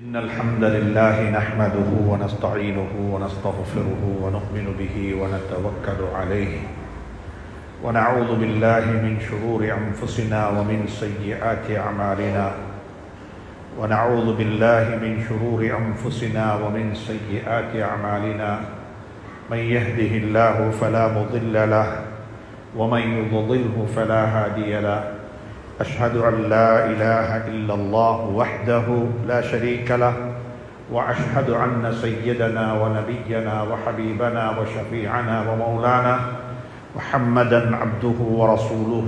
إن الحمد لله نحمده ونستعينه ونستغفره ونؤمن به ونتوكل عليه ونعوذ بالله من شرور أنفسنا ومن سيئات أعمالنا ونعوذ بالله من شرور أنفسنا ومن سيئات أعمالنا من يهده الله فلا مضل له ومن يضلله فلا هادي له أشهد أن لا إله إلا الله وحده لا شريك له وأشهد أن سيدنا ونبينا وحبيبنا وشفيعنا ومولانا محمدا عبده ورسوله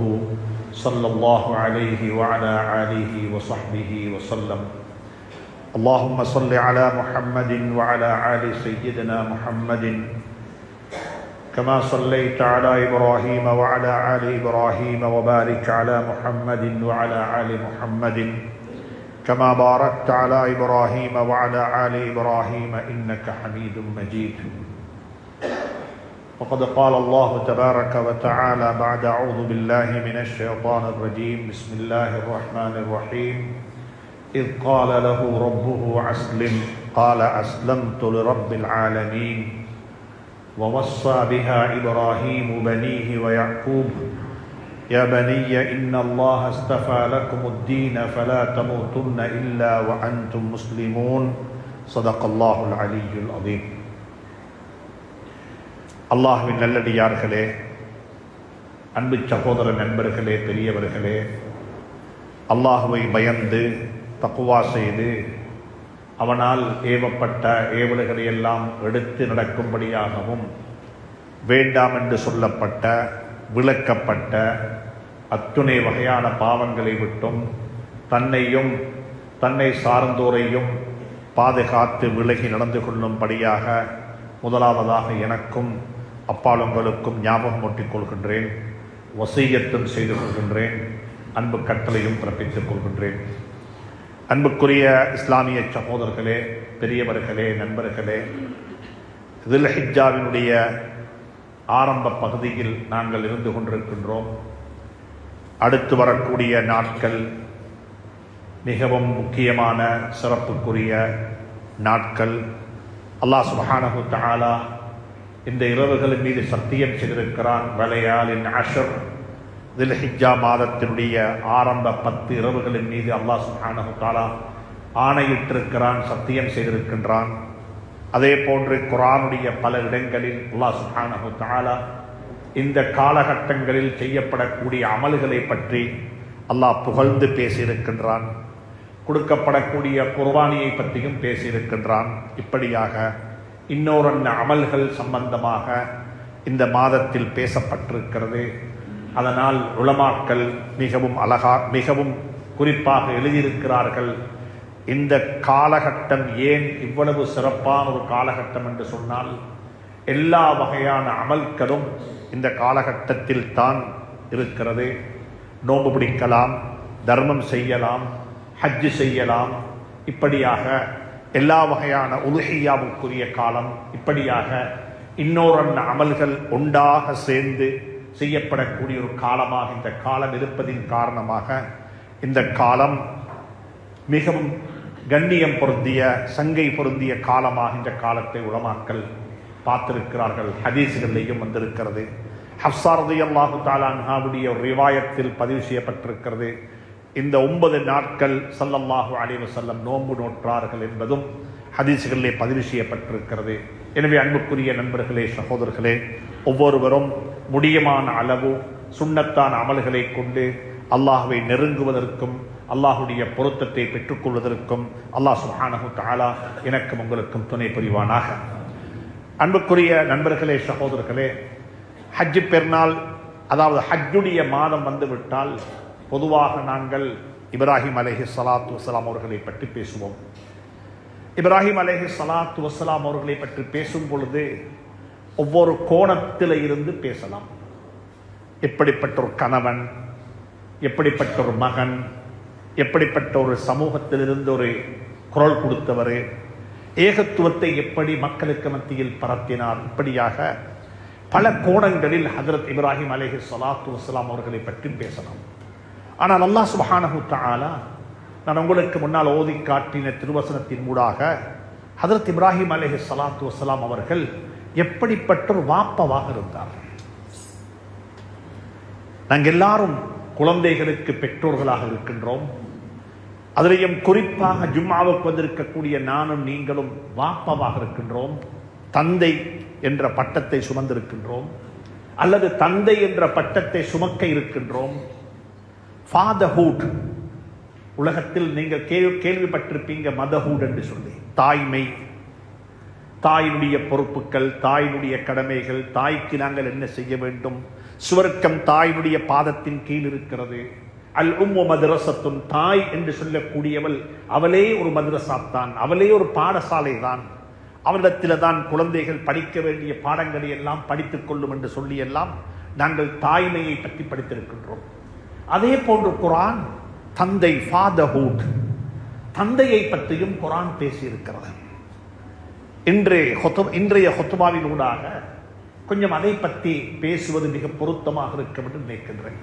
صلى الله عليه وعلى آله وصحبه وسلم. اللهم صل على محمد وعلى آل سيدنا محمد كما صليت على إبراهيم وعلى آل إبراهيم وبارك على محمد وعلى آل محمد كما باركت على إبراهيم وعلى آل إبراهيم إنك حميد مجيد. وقد قال الله تبارك وتعالى بعد أعوذ بالله من الشيطان الرجيم بسم الله الرحمن الرحيم إذ قال له ربه أسلم قال أسلمت لرب العالمين ووصى بها إبراهيم بنيه ويعقوب يا بني إن الله اصطفى لكم الدين فلا تموتن إلا وأنتم مسلمون صدق الله العلي العظيم. அல்லாஹ்வின் நல்லடியார்களே, அன்பு சகோதர நண்பர்களே, பெரியவர்களே, அல்லாஹுவை பயந்து தக்வா செய்து அவனால் ஏவப்பட்ட ஏவல்களை எல்லாம் எடுத்து நடக்கும்படியாகவும் வேண்டாம் என்று சொல்லப்பட்ட விளக்கப்பட்ட அத்துணை வகையான பாவங்களை விட்டும் தன்னையும் தன்னை சார்ந்தோரையும் பாதுகாத்து விலகி நடந்து கொள்ளும்படியாக முதலாவதாக எனக்கும் அப்பாலுங்களுக்கும் ஞாபகம் ஊட்டிக் கொள்கின்றேன், வசியத்தும் செய்து கொள்கின்றேன், அன்பு கட்டளையும் பிறப்பித்துக் கொள்கின்றேன். அன்புக்குரிய இஸ்லாமிய சகோதரர்களே, பெரியவர்களே, நண்பர்களே, துல்ஹிஜ்ஜாவினுடைய ஆரம்ப பகுதியில் நாங்கள் இருந்து கொண்டிருக்கின்றோம். அடுத்து வரக்கூடிய நாட்கள் மிகவும் முக்கியமான சிறப்புக்குரிய நாட்கள். அல்லாஹ் சுப்ஹானஹு தஆலா இந்த இரவுகளின் மீது சத்தியம் செய்திருக்கிறான். வலையாலின் அஷர், துல்ஹிஜ்ஜா மாதத்தினுடைய ஆரம்ப 10 இரவுகளின் மீது அல்லாஹ் சுப்ஹானஹு தஆலா ஆணையிட்டிருக்கிறான், சத்தியம் செய்திருக்கின்றான். அதே போன்று குர்ஆனுடைய பல இடங்களில் அல்லாஹ் சுப்ஹானஹு தஆலா இந்த காலகட்டங்களில் செய்யப்படக்கூடிய அமல்களை பற்றி அல்லாஹ் புகழ்ந்து பேசியிருக்கின்றான். கொடுக்கப்படக்கூடிய குர்பானியை பற்றியும் பேசியிருக்கின்றான். இப்படியாக இன்னொரு அமல்கள் சம்பந்தமாக இந்த மாதத்தில் பேசப்பட்டிருக்கிறது. அதனால் உலமாக்கள் மிகவும் குறிப்பாக எழுதியிருக்கிறார்கள். இந்த காலகட்டம் ஏன் இவ்வளவு சிறப்பான ஒரு காலகட்டம் என்று சொன்னால், எல்லா வகையான அமல்களும் இந்த காலகட்டத்தில் தான் இருக்கிறது. நோன்பு பிடிக்கலாம், தர்மம் செய்யலாம், ஹஜ்ஜு செய்யலாம், இப்படியாக எல்லா வகையான உலுஹியாவுக்குரிய காலம், இப்படியாக இன்னொரு அமல்கள் ஒன்றாக சேர்ந்து செய்யப்படக்கூடிய ஒரு காலமாக இந்த காலம் இருப்பதின் காரணமாக இந்த காலம் மிகவும் கண்ணியம் பொருந்திய, சங்கை பொருந்திய காலமாக இந்த காலத்தை உலமாக்கள் பார்த்திருக்கிறார்கள். ஹதீஸ்களிலேயும் வந்திருக்கிறது. ஹப்ஸா ரலியல்லாஹு தஆலா அன்ஹாவுடைய ஒரு ரிவாயத்தில் பதிவு செய்யப்பட்டிருக்கிறது. இந்த 9 நாட்கள் ஸல்லல்லாஹு அலைஹி வஸல்லம் நோன்பு நோற்றார்கள் என்பதும் ஹதீஸ்களிலே பதிவு செய்யப்பட்டிருக்கிறது. எனவே அன்புக்குரிய நண்பர்களே, சகோதரர்களே, ஒவ்வொருவரும் முடியமான அளவு சுன்னத்தான அமல்களை கொண்டு அல்லாஹ்வை நெருங்குவதற்கும் அல்லாஹுடைய பொருத்தத்தை பெற்றுக்கொள்வதற்கும் அல்லாஹ் சுப்ஹானஹு தஆலா எனக்கும் உங்களுக்கும் துணை புரிவானாக. அன்புக்குரிய நண்பர்களே, சகோதரர்களே, ஹஜ் பெருநாள், அதாவது ஹஜ்ஜுடைய மாதம் வந்துவிட்டால் பொதுவாக நாங்கள் இப்ராஹிம் அலைஹிஸ்ஸலாத்து வஸ்ஸலாம் அவர்களை பற்றி பேசுவோம். இப்ராஹிம் அலைஹிஸ்ஸலாத்து வஸ்ஸலாம் அவர்களை பற்றி பேசும் பொழுது ஒவ்வொரு கோணத்தில் இருந்து பேசலாம். எப்படிப்பட்ட ஒரு கணவன், எப்படிப்பட்ட ஒரு மகன், எப்படிப்பட்ட ஒரு சமூகத்திலிருந்து ஒரு குரல் கொடுத்தவர், ஏகத்துவத்தை எப்படி மக்களுக்கு மத்தியில் பரப்பினார், இப்படியாக பல கோணங்களில் ஹஜ்ரத் இப்ராஹிம் அலைஹிஸ்ஸலாத்து வஸ்ஸலாம் அவர்களை பற்றி பேசலாம். ஆனால் அல்லாஹ் சுப்ஹானஹு தஆலா நான் உங்களுக்கு முன்னால் ஓதி காட்டின திருவசனத்தின் மூடாக ஹதரத் இப்ராஹிம் அலைஹிஸ்ஸலாத்து வஸ்ஸலாம் அவர்கள் எப்படிப்பட்ட ஒரு வாப்பவாக இருந்தார். நாங்கள் எல்லாரும் குழந்தைகளுக்கு பெற்றோர்களாக இருக்கின்றோம். அதிலையும் குறிப்பாக ஜும்மாவுக்கு வந்திருக்கக்கூடிய நானும் நீங்களும் வாப்பவாக இருக்கின்றோம். தந்தை என்ற பட்டத்தை சுமந்திருக்கின்றோம், அல்லது தந்தை என்ற பட்டத்தை சுமக்க இருக்கின்றோம். ஃபாதர்ஹுட், உலகத்தில் நீங்கள் கேள்விப்பட்டிருப்பீங்க மதர்ஹுட் என்று சொல்லி. தாய்மை, தாயினுடைய பொறுப்புகள், தாயினுடைய கடமைகள், தாய்க்கு நாங்கள் என்ன செய்ய வேண்டும். சுவர்க்கம் தாயினுடைய பாதத்தின் கீழ் இருக்கிறது. அல் உம்மு மதரசத்துன், தாய் என்று சொல்லக்கூடியவள் அவளே ஒரு மதரசா தான், அவளே ஒரு பாடசாலை தான். அவரிடத்தில் தான் குழந்தைகள் படிக்க வேண்டிய பாடங்களை எல்லாம் படித்துக் கொள்ளும் என்று சொல்லி எல்லாம் நாங்கள் தாய்மையை பற்றி படித்திருக்கின்றோம். அதே போன்று குர்ஆன் தந்தை, ஃபாதர்ஹுட், தந்தையை பற்றியும் குர்ஆன் பேசியிருக்கிறது. இன்றைய ஹுத்பாவின் ஊடாக கொஞ்சம் அதை பற்றி பேசுவது மிக பொருத்தமாக இருக்கும் என்று நினைக்கின்றேன்.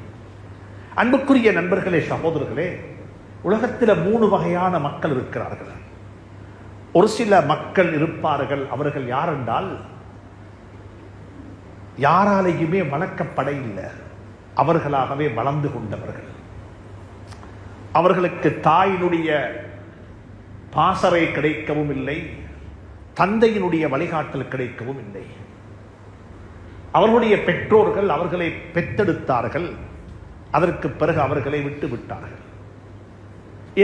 அன்புக்குரிய நண்பர்களே, சகோதரர்களே, உலகத்தில் 3 வகையான மக்கள் இருக்கிறார்கள். ஒரு சில மக்கள் இருப்பார்கள், அவர்கள் யார் என்றால் யாராலேயுமே வளர்க்கப்பட இல்லை, அவர்களாகவே வளர்ந்து கொண்டவர்கள். அவர்களுக்கு தாயினுடைய பாசறை கிடைக்கவும் இல்லை, தந்தையினுடைய வழிகாட்டல் கிடைக்கவும் இல்லை. அவர்களுடைய பெற்றோர்கள் அவர்களை பெற்றெடுத்தார்கள், அதற்கு பிறகு அவர்களை விட்டு விட்டார்கள்.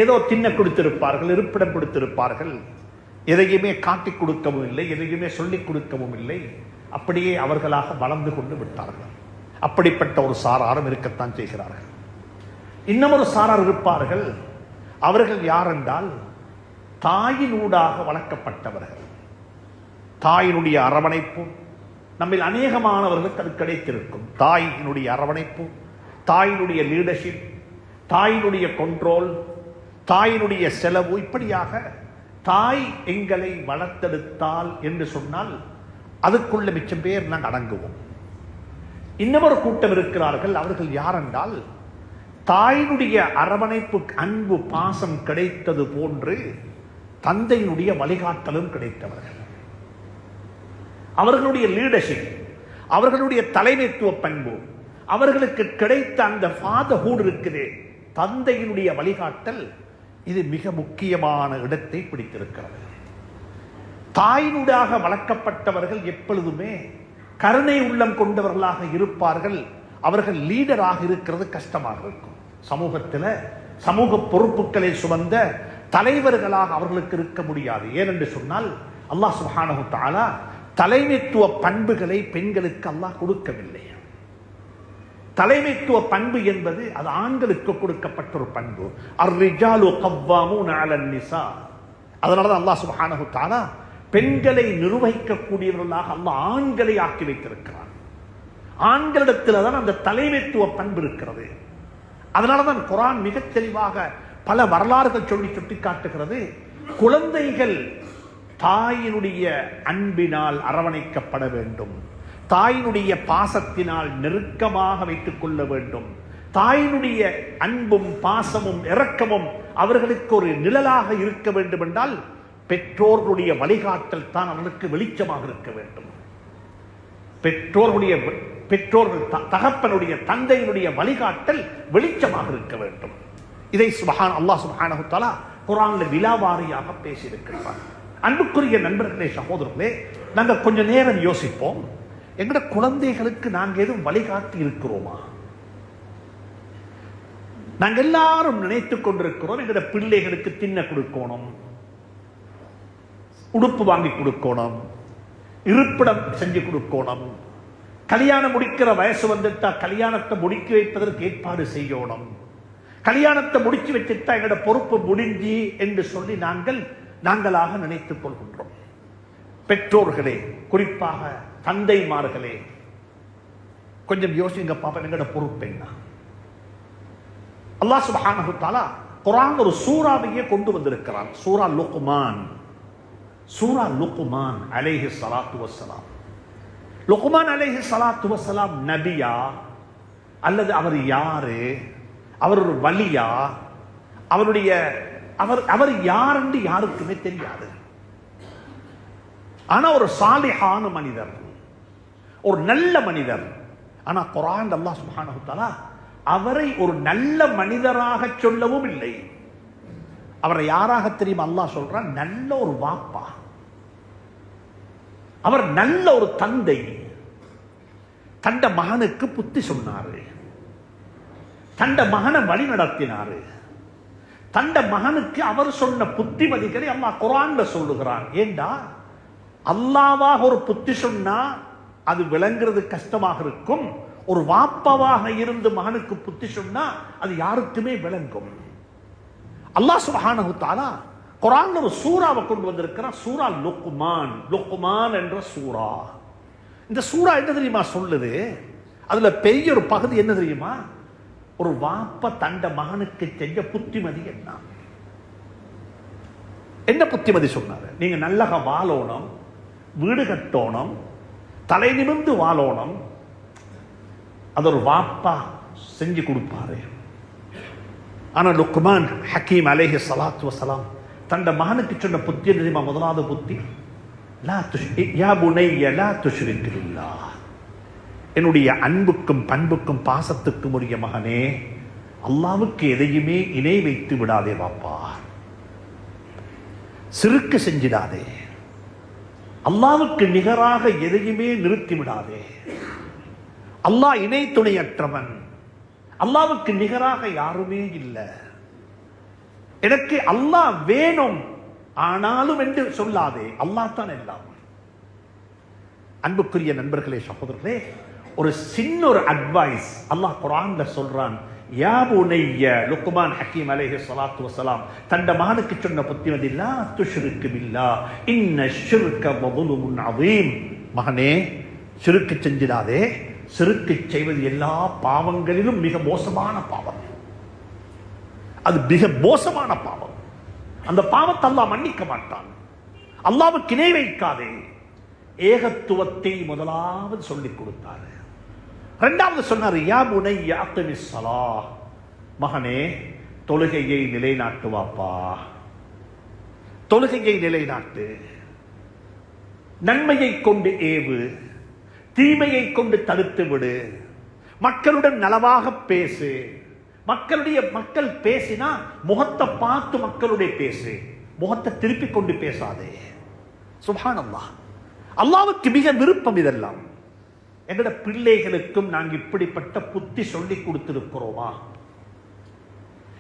ஏதோ தின்ன கொடுத்திருப்பார்கள், இருப்பிடம் கொடுத்திருப்பார்கள், எதையுமே காட்டிக் கொடுக்கவும் இல்லை, எதையுமே சொல்லிக் கொடுக்கவும் இல்லை. அப்படியே அவர்களாக வளர்ந்து கொண்டு விட்டார்கள். அப்படிப்பட்ட ஒரு சாராரும் இருக்கத்தான் செய்கிறார்கள். இன்னமொரு சாரார் இருப்பார்கள், அவர்கள் யார் என்றால் தாயினூடாக வளர்க்கப்பட்டவர்கள். தாயினுடைய அரவணைப்பு நம்மில் அநேகமானவர்களுக்கு அது கிடைத்திருக்கும். தாயினுடைய அரவணைப்பு, தாயினுடைய லீடர்ஷிப், தாயினுடைய கண்ட்ரோல், தாயினுடைய செலவு, இப்படியாக தாய் எங்களை வளர்த்தெடுத்தால் என்று சொன்னால் அதுக்குள்ள மிச்சம் பேர் நாங்கள் அடங்குவோம். இன்னொரு கூட்டம் இருக்கிறார்கள், அவர்கள் யார் என்றால் தாயினுடைய அரவணைப்பு, அன்பு, பாசம் கிடைத்தது போன்று தந்தையினுடைய வழிகாட்டலும் கிடைத்தவர்கள். அவர்களுடைய லீடர்ஷிப், அவர்களுடைய தலைமைத்துவ பண்பு, அவர்களுக்கு கிடைத்த அந்த ஃபாதர்ஹுட் இருக்குது, தந்தையினுடைய வழிகாட்டல், இது மிக முக்கியமான இடத்தை பிடித்திருக்கிறது. தாயினூடாக வளர்க்கப்பட்டவர்கள் எப்பொழுதுமே கருணை உள்ளம் கொண்டவர்களாக இருப்பார்கள். அவர்கள் லீடராக இருக்கிறது கஷ்டமாக இருக்கும். சமூகத்தில் சமூக பொறுப்புகளை சுமந்த தலைவர்களாக அவர்களுக்கு இருக்க முடியாது. ஏனென்று சொன்னால் அல்லாஹ் சுப்ஹானஹு வ தஆலா தலைமைத்துவ பண்புகளை பெண்களுக்கு அல்லாஹ் கொடுக்கவில்லை. தலைமைத்துவ பண்பு என்பது அது ஆண்களுக்கு கொடுக்கப்பட்ட ஒரு பண்பு. அர்-ரிஜாலு கவ்வாமூன அலன் நிசா. அதனாலதான் அல்லாஹ் சுப்ஹானஹு வ தஆலா பெண்களை நிர்வகிக்கக்கூடியவர்களாக அல்லாஹ் ஆண்களை ஆக்கி வைத்திருக்கிறார். ஆண்களிடத்தில் தான் அந்த தலைமைத்துவ பண்பு இருக்கிறது. அதனாலதான் குர்ஆன் மிக தெளிவாக பல வரலாறுகள் சொல்லி சுட்டி காட்டுகிறது. குழந்தைகள் தாயினுடைய அன்பினால் அரவணைக்கப்பட வேண்டும், தாயினுடைய பாசத்தினால் நெருக்கமாக வைத்துக் கொள்ள வேண்டும். தாயினுடைய அன்பும் பாசமும் இரக்கமும் அவர்களுக்கு ஒரு நிழலாக இருக்க வேண்டும் என்றால் பெற்றோர்களுடைய வழிகாட்டல் தான் அவர்களுக்கு வெளிச்சமாக இருக்க வேண்டும். பெற்றோர்கள் தகப்பனுடைய, தந்தையினுடைய வழிகாட்டல் வெளிச்சமாக இருக்க வேண்டும். இதை அல்லாஹ் சுப்ஹானஹு வ தஆலா குர்ஆன்ல விலாவாரியாக பேசியிருக்கிறார். அன்புக்குரிய நண்பர்களே, சகோதரர்களே, நாங்கள் கொஞ்ச நேரம் யோசிப்போம். எங்கட குழந்தைகளுக்கு நாங்கள் எதுவும் வழிகாட்டி இருக்கிறோமா? நாங்கள் எல்லாரும் நினைத்துக் கொண்டிருக்கிறோம், எங்கட பிள்ளைகளுக்கு தின்ன கொடுக்கணும், உடுப்பு வாங்கி கொடுக்கணும், இருப்பிடம் செஞ்சு கொடுக்கணும், கல்யாணம் முடிக்கிற வயசு வந்துட்டா கல்யாணத்தை முடிக்க வைப்பதற்கு ஏற்பாடு செய்யணும், கல்யாணத்தை முடிச்சு வச்சுட்டா எங்களோட பொறுப்பு முடிஞ்சு என்று சொல்லி நாங்களாக நினைத்துக் கொள்கின்றோம். பெற்றோர்களே, குறிப்பாக தந்தைமார்களே, கொஞ்சம் யோசிங்க பாப்பா, எங்களோட பொறுப்பு என்ன? அல்லாஹ் சுப்ஹானஹு வ தஆலா குர்ஆன் ஒரு சூறாவையே கொண்டு வந்திருக்கிறான். சூரா லுக்மான். சூரா லுக்மான் அலைஹி ஸலாத்து வஸ்ஸலாம். லுக்மான் அலைஹி ஸலாத்து வஸ்ஸலாம் நபியா அல்லது அவர் யாரு? அவர் ஒரு வலியா? அவருடைய அவர் யார் என்று யாருக்குமே தெரியாது. ஆனா ஒரு சாலிஹான மனிதர், ஒரு நல்ல மனிதர். ஆனா குர்ஆன் அல்லாஹ் சுப்ஹானஹு வ தஆலா அவரை ஒரு நல்ல மனிதராக சொல்லவும் இல்லை. அவரை யாராக தெரியும் அல்லாஹ் சொல்றான்? நல்ல ஒரு வாப்பா, அவர் நல்ல ஒரு தந்தை. தண்ட மகனுக்கு புத்தி சொன்னாரு, தண்ட மகனை வழி நடத்தினாரு. தண்ட மகனுக்கு அவர் சொன்ன புத்திமதிகளை அல்லாஹ் குர்ஆன்ல சொல்லுகிறான். ஏண்டா அல்லாஹ்வாக ஒரு புத்தி சொன்னா அது விளங்குறது கஷ்டமாக இருக்கும். ஒரு வாப்பாவாக இருந்து மகனுக்கு புத்தி சொன்னா அது யாருக்குமே விளங்கும். அல்லாஹ் சுப்ஹானஹு வ தஆலா குர்ஆன்ல ஒரு சூராவை கொண்டு வந்திருக்கிறார். சூரா லுக்மான். லுக்மான் என்ற சூரா. இந்த சூரா என்ன தெரியுமா சொல்லுது? அதுல பெரிய ஒரு பகுதி என்ன தெரியுமா? ஒரு வாப்பா தண்ட மகனுக்கு செஞ்ச புத்திமதி என்ன புத்திமதி சொன்னாரு? நீங்க நல்லக வாழணும், வீடு கட்டணும், தலை நிமிர்ந்து வாழணும். அது ஒரு வாப்பா செஞ்சு கொடுப்பாரு. ஆனா லுக்மான் ஹக்கீம் அலைஹி ஸலாத்து வஸலாம் தண்ட மகனுக்கு சொன்ன புத்தி தெரியுமா? முதலாவது புத்தி, யா புனைய லா துஷ்ரிக் பில்லாஹ். என்னுடைய அன்புக்கும் பண்புக்கும் பாசத்துக்கும் உரிய மகனே, அல்லாஹ்வுக்கு எதையுமே இணை வைத்து விடாதே வாப்பா. சிறுக்கு செஞ்சிடாதே. அல்லாஹ்வுக்கு நிகராக எதையுமே நிறுத்தி விடாதே. அல்லாஹ் இணை துணையற்றவன், அல்லாஹ்வுக்கு நிகராக யாருமே இல்லை. எனக்கு அல்லாஹ் வேணும் ஆனாலும் என்று சொல்லாதே, அல்லாஹ் தான் எல்லாம். அன்புக்குரிய நண்பர்களே, சகோதரர்களே, ஒரு சின்ன ஒரு அட்வைஸ் அல்லாஹ் குர்ஆன்ல சொல்றான். யா புனைய, லுக்மான் ஹக்கீம் அலைஹி ஸலாத்து வஸலாம் தண்ட மகனுக்கு சொன்ன புத்திமதி, லா துஷ்ரிக் பில்லாஹ் இன்ன ஷிர்க வதுலுமுன் அதீம். மகனே, ஷிர்க் செஞ்சிடாதே. ஷிர்க் செய்வது எல்லா பாவங்களிலும் மிக மோசமான பாவம். அது மிக மோசமான பாவம். அந்த பாவத்தை அல்லாஹ் மன்னிக்க மாட்டான். அல்லாஹ்வுக்கு இணை வைக்காதே. ஏகத்துவத்தை முதலாவது சொல்லிக் கொடுத்தாரு. இரண்டாவது சொன்னார், யா புனைய அக்மிஸ் ஸலாஹ். மகனே, தொழுகையை நிலைநாட்டுவாப்பா. தொழுகையை நிலைநாட்டு. நன்மையை கொண்டு ஏவு, தீமையை கொண்டு தடுத்து விடு. மக்களுடன் நலவாக பேசு. மக்கள் பேசினா முகத்தை பார்த்து மக்களுடைய பேசு, முகத்தை திருப்பி கொண்டு பேசாதே. சுப்ஹானல்லாஹ். அல்லாஹ்வுக்கு மிக விருப்பம் இதெல்லாம். எங்கட பிள்ளைகளுக்கும் நாங்க இப்படிப்பட்ட புத்தி சொல்லி கொடுத்திருக்கிறோமா?